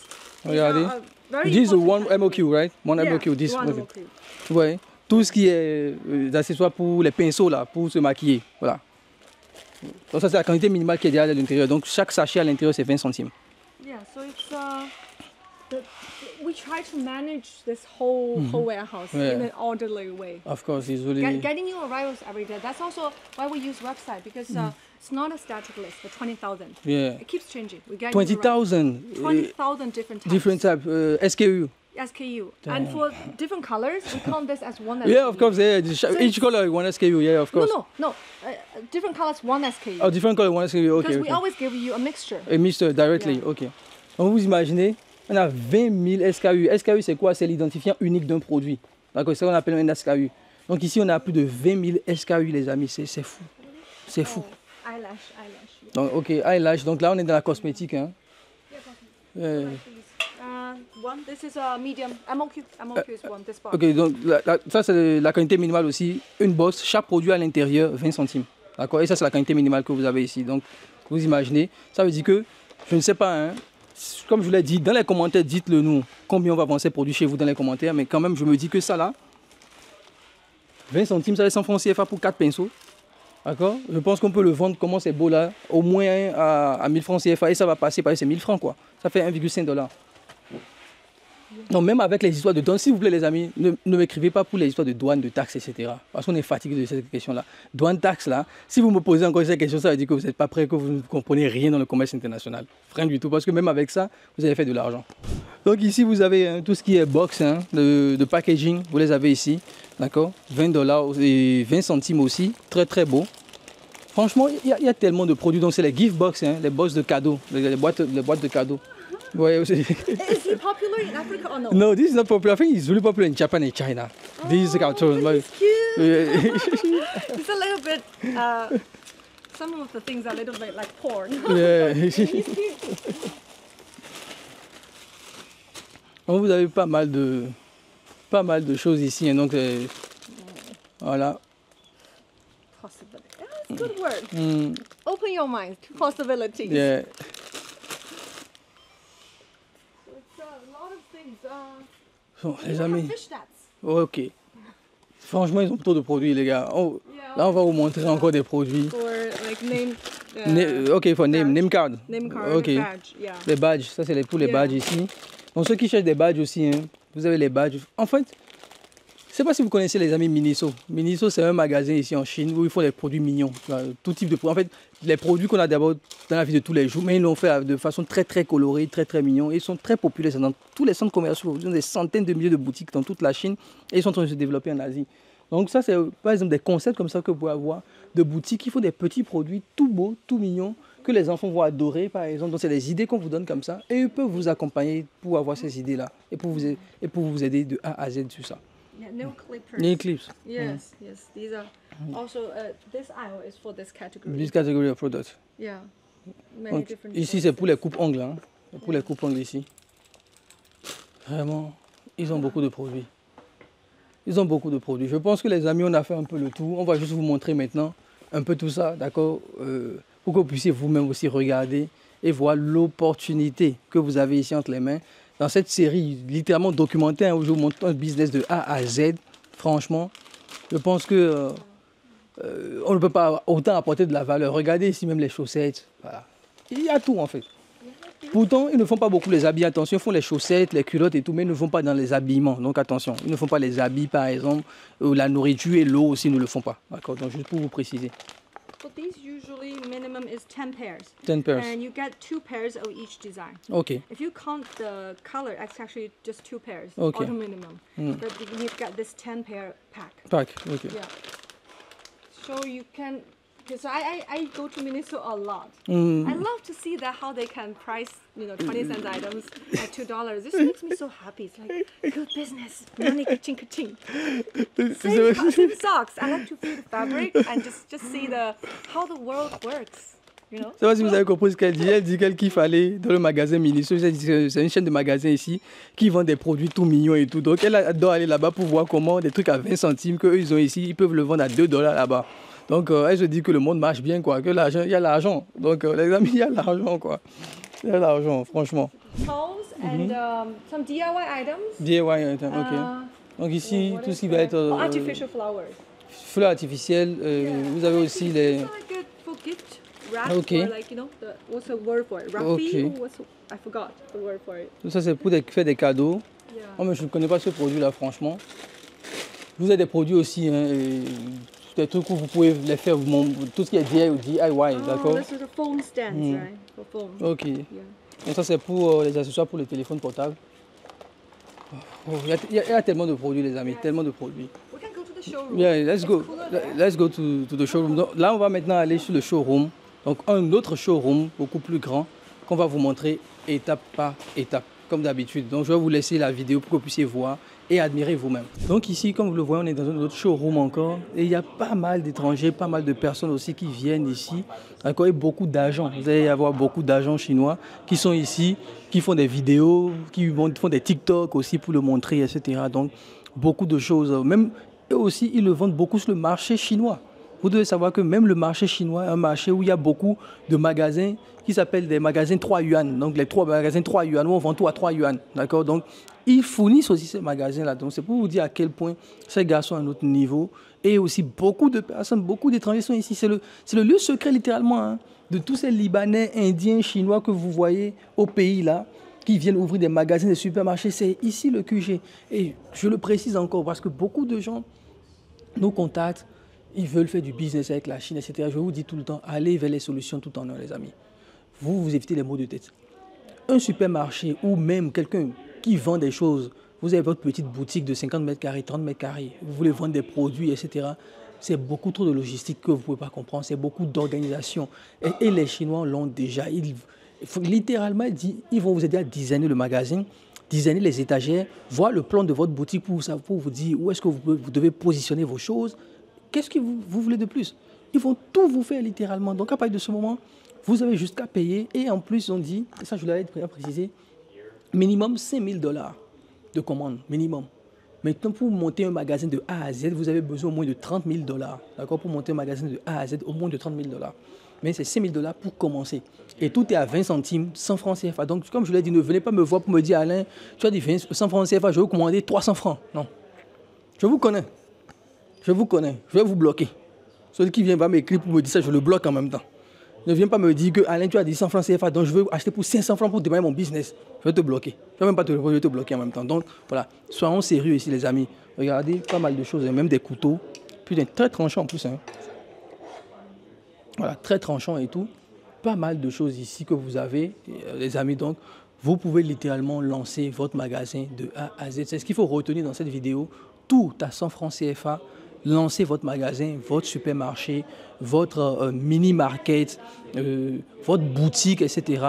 Regardez. Very This is important one MOQ, right? One Yeah, MOQ. This one okay. MOQ. Vous voyez, tout ce qui est accessoires pour les pinceaux, là, pour se maquiller. Voilà. Donc, ça, c'est la quantité minimale qui est derrière à l'intérieur. Donc, chaque sachet à l'intérieur, c'est 20 centimes. Yeah, so it's we try to manage this whole warehouse Yeah. in an orderly way. Of course, it's really. Getting new arrivals every day. That's also why we use website because it's not a static list for 20,000. Yeah. It keeps changing. We get 20,000 20,000 different types. different type SKU. SKU. And for different colors, we count this as one SKU. Yeah, of course. Yeah, each color one SKU. Yeah, of course. No. Different colors, one SKU. Oh, different color one SKU. Because Okay, we okay. always give you a mixture. Et mixed directly. Yeah. Ok. Donc, vous imaginez, on a 20 000 SKU. SKU, c'est quoi? C'est l'identifiant unique d'un produit. D'accord, c'est ce qu'on appelle un SKU. Donc ici, on a plus de 20 000 SKU, les amis. C'est fou. C'est fou. Eyelash. Donc, ok, eyelash. Donc là, on est dans la cosmétique. Hein. One. This is a medium. MOQ is one. This box. Ok, donc ça, c'est la quantité minimale aussi. Une box, chaque produit à l'intérieur, 20 centimes. D'accord? Et ça, c'est la quantité minimale que vous avez ici. Donc, vous imaginez, ça veut dire que, je ne sais pas, hein, comme je vous l'ai dit, dans les commentaires, dites-le nous, combien on va vendre ces produits chez vous dans les commentaires. Mais quand même, je me dis que ça là, 20 centimes, ça fait 100 francs CFA pour 4 pinceaux. D'accord? Je pense qu'on peut le vendre, comment c'est beau là, au moins à 1000 francs CFA. Et ça va passer par ces 1000 francs, quoi. Ça fait 1,5 $. Non, même avec les histoires de douane, s'il vous plaît les amis, ne m'écrivez pas pour les histoires de douane, de taxes, etc. Parce qu'on est fatigué de cette question-là. Douane, taxes, là, si vous me posez encore cette question, ça veut dire que vous n'êtes pas prêt, que vous ne comprenez rien dans le commerce international. Rien du tout, parce que même avec ça, vous avez fait de l'argent. Donc ici, vous avez tout ce qui est box, de packaging, vous les avez ici, d'accord? 20 $ et 20 centimes aussi, très très beau. Franchement, il y a tellement de produits, donc c'est les gift box, les box de cadeaux, les boîtes de cadeaux. Ouais, Is it popular in Africa or no? No, this is not popular. I think it's really popular in Japan and China. This is cartoon. It's cute. It's a little bit. Some of the things are a little bit like porn. Yeah. It's cute. Donc, vous avez pas mal de choses ici. Hein, donc, voilà. Possibility. Yeah, it's a good word. Open your mind to possibilities. Yeah. So it's a lot of things. Bon, les You have amis. fishnets. Ok. Franchement, ils ont trop de produits, les gars. Oh, là, on va vous montrer encore des produits. For like name. Ok, for name card. Name card. Ok. Badge. Yeah. Les badges, ça c'est pour les badges ici. Donc ceux qui cherchent des badges aussi, hein, vous avez les badges. En fait, je ne sais pas si vous connaissez les amis Miniso. Miniso, c'est un magasin ici en Chine où ils font des produits mignons. Tout type de produits. En fait, les produits qu'on a d'abord dans la vie de tous les jours, mais ils l'ont fait de façon très très colorée, très très mignon. Ils sont très populaires dans tous les centres commerciaux. Ils ont des centaines de milliers de boutiques dans toute la Chine et ils sont en train de se développer en Asie. Donc ça, c'est par exemple des concepts comme ça que vous pouvez avoir de boutiques qui font des petits produits tout beaux, tout mignons, que les enfants vont adorer par exemple. Donc c'est des idées qu'on vous donne comme ça et ils peuvent vous accompagner pour avoir ces idées-là et pour vous aider de A à Z sur ça. Yeah, nail clippers. Nail clips. Yes, yes. These are also this aisle is for this category. This category of products. Yeah. Many Donc, different. ici c'est pour les coupes-ongles. Hein. Pour les coupes-ongles ici. Vraiment, ils ont beaucoup de produits. Ils ont beaucoup de produits. Je pense que les amis, on a fait un peu le tour. On va juste vous montrer maintenant un peu tout ça, d'accord, pour que vous puissiez vous-même aussi regarder et voir l'opportunité que vous avez ici entre les mains. Dans cette série littéralement documentaire où je vous montre un business de A à Z, franchement, je pense que on ne peut pas autant apporter de la valeur. Regardez ici même les chaussettes. Voilà. Il y a tout en fait. Pourtant, ils ne font pas beaucoup les habits. Attention, ils font les chaussettes, les culottes et tout, mais ils ne font pas dans les habillements. Donc attention, ils ne font pas les habits par exemple. La nourriture et l'eau aussi ne le font pas. D'accord. Donc juste pour vous préciser. For these, usually minimum is 10 pairs. 10 pairs. And you get 2 pairs of each design. Okay. If you count the color, it's actually just 2 pairs. Okay. Auto minimum. But you've got this 10 pair pack. Pack. Okay. Yeah. So you can, because I go to Miniso a lot. I love to see that how they can price, 20-cent items at $2. This makes me so happy. It's like good business, money ka-ching ka-ching. Same socks. I like to feel the fabric and just see how the world works. Je ne sais pas si vous avez compris ce qu'elle dit. Elle dit qu'elle kiffe aller dans le magasin Miniso. C'est une chaîne de magasins ici qui vend des produits tout mignons et tout. Donc elle adore aller là-bas pour voir comment des trucs à 20 centimes qu'eux ils ont ici, ils peuvent le vendre à $2 là-bas. Donc elle se dit que le monde marche bien, quoi, que l'argent, il y a l'argent. Donc les amis, il y a l'argent, quoi. Il y a l'argent, franchement. Tools and some DIY items. DIY item, ok. Donc ici, tout ce qui va être... artificial flowers. Fleurs artificielles. Vous avez aussi les... Good for gift wrap, Okay. or like, what's the word for it? Wrappy? Okay. I forgot the word for it. Tout ça, c'est pour faire des cadeaux. Yeah. Oh, mais je ne connais pas ce produit-là, franchement. Vous avez des produits aussi, hein, des trucs où vous pouvez les faire, tout ce qui est DIY, d'accord? This is a phone stand, right? For phone. Ok. Yeah. Et ça, c'est pour les accessoires pour le téléphone portable. Il y a tellement de produits, les amis, tellement de produits. We can go to the showroom. Yeah, let's It's go. cooler there. Let's go to the showroom. Donc, là, on va maintenant aller sur le showroom. Donc, un autre showroom beaucoup plus grand qu'on va vous montrer étape par étape, comme d'habitude. Donc, je vais vous laisser la vidéo pour que vous puissiez voir et admirer vous-même. Donc ici, comme vous le voyez, on est dans un autre showroom encore. Et il y a pas mal d'étrangers, pas mal de personnes aussi qui viennent ici. D'accord, et beaucoup d'agents. Vous allez avoir beaucoup d'agents chinois qui sont ici, qui font des vidéos, qui font des TikTok aussi pour le montrer, etc. Donc, beaucoup de choses. Même eux aussi, ils le vendent beaucoup sur le marché chinois. Vous devez savoir que même le marché chinois est un marché où il y a beaucoup de magasins qui s'appellent des magasins 3 yuan. Donc les magasins 3 yuan où on vend tout à 3 yuan. D'accord? Donc ils fournissent aussi ces magasins-là. Donc c'est pour vous dire à quel point ces gars sont à un autre niveau. Et aussi beaucoup de personnes, beaucoup d'étrangers sont ici. C'est le lieu secret littéralement, hein, de tous ces Libanais, Indiens, Chinois que vous voyez au pays là, qui viennent ouvrir des magasins, des supermarchés. C'est ici le QG. Et je le précise encore parce que beaucoup de gens nous contactent. Ils veulent faire du business avec la Chine, etc. Je vous dis tout le temps, allez vers les solutions tout en un, les amis. Vous évitez les maux de tête. Un supermarché ou même quelqu'un qui vend des choses, vous avez votre petite boutique de 50 mètres carrés, 30 mètres carrés, vous voulez vendre des produits, etc. C'est beaucoup trop de logistique que vous ne pouvez pas comprendre, c'est beaucoup d'organisation. Et les Chinois l'ont déjà. Littéralement, ils vont vous aider à designer le magasin, designer les étagères, voir le plan de votre boutique pour vous dire où est-ce que vous devez positionner vos choses. Qu'est-ce que vous voulez de plus? Ils vont tout vous faire littéralement. Donc à partir de ce moment, vous avez juste qu'à payer. Et en plus, on dit, et ça je l'avais déjà précisé, minimum $5 000 de commande, minimum. Maintenant, pour monter un magasin de A à Z, vous avez besoin au moins de $30 000. D'accord? Pour monter un magasin de A à Z, au moins de $30 000. Mais c'est $5 000 pour commencer. Et tout est à 20 centimes, 100 francs CFA. Donc, comme je l'ai dit, ne venez pas me voir pour me dire, Alain, tu as dit 100 francs CFA, je vais vous commander 300 francs. Non. Je vous connais. Je vous connais, je vais vous bloquer. Celui qui vient va m'écrire pour me dire ça, je le bloque en même temps. Ne viens pas me dire que Alain, tu as dit 100 francs CFA, donc je veux acheter pour 500 francs pour démarrer mon business. Je vais te bloquer. Je ne vais même pas te répondre, je vais te bloquer en même temps. Donc voilà, soyons sérieux ici les amis. Regardez, pas mal de choses, même des couteaux. Putain, très tranchant en plus. Hein. Voilà, très tranchant et tout. Pas mal de choses ici que vous avez, les amis. Donc, vous pouvez littéralement lancer votre magasin de A à Z. C'est ce qu'il faut retenir dans cette vidéo. Tout à 100 francs CFA. Lancez votre magasin, votre supermarché, votre mini-market, votre boutique, etc.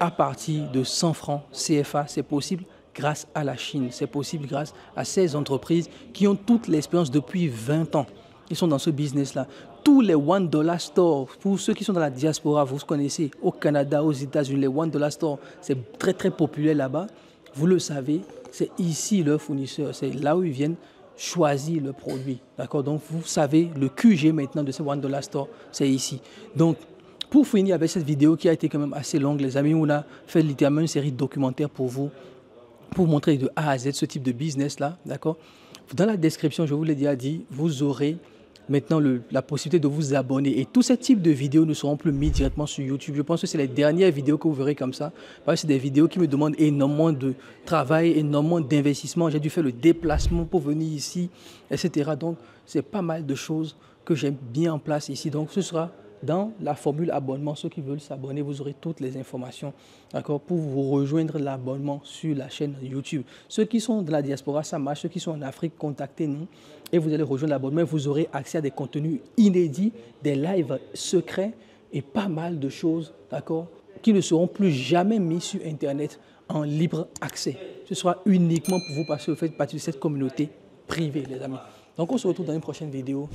à partir de 100 francs CFA. C'est possible grâce à la Chine. C'est possible grâce à ces entreprises qui ont toute l'expérience depuis 20 ans. Ils sont dans ce business-là. Tous les $1 stores, pour ceux qui sont dans la diaspora, vous connaissez, au Canada, aux États-Unis, les $1 stores, c'est très très populaire là-bas. Vous le savez, c'est ici leur fournisseur, c'est là où ils viennent choisir le produit. D'accord? Donc vous savez, le QG maintenant de ces $1 stores, c'est ici. Donc, pour finir avec cette vidéo qui a été quand même assez longue, les amis, on a fait littéralement une série de documentaires pour vous, pour montrer de A à Z ce type de business-là. D'accord? Dans la description, je vous l'ai déjà dit, vous aurez maintenant la possibilité de vous abonner. Et tous ces types de vidéos ne seront plus mis directement sur YouTube. Je pense que c'est les dernières vidéos que vous verrez comme ça. Parce que c'est des vidéos qui me demandent énormément de travail, énormément d'investissement. J'ai dû faire le déplacement pour venir ici, etc. Donc, c'est pas mal de choses que j'ai mis en place ici. Donc, ce sera dans la formule abonnement. Ceux qui veulent s'abonner, vous aurez toutes les informations, d'accord, pour vous rejoindre l'abonnement sur la chaîne YouTube. Ceux qui sont dans la diaspora, ça marche. Ceux qui sont en Afrique, contactez-nous et vous allez rejoindre l'abonnement. Vous aurez accès à des contenus inédits, des lives secrets et pas mal de choses, d'accord, qui ne seront plus jamais mis sur Internet en libre accès. Ce sera uniquement pour vous parce que vous faites partie de cette communauté privée, les amis. Donc, on se retrouve dans une prochaine vidéo.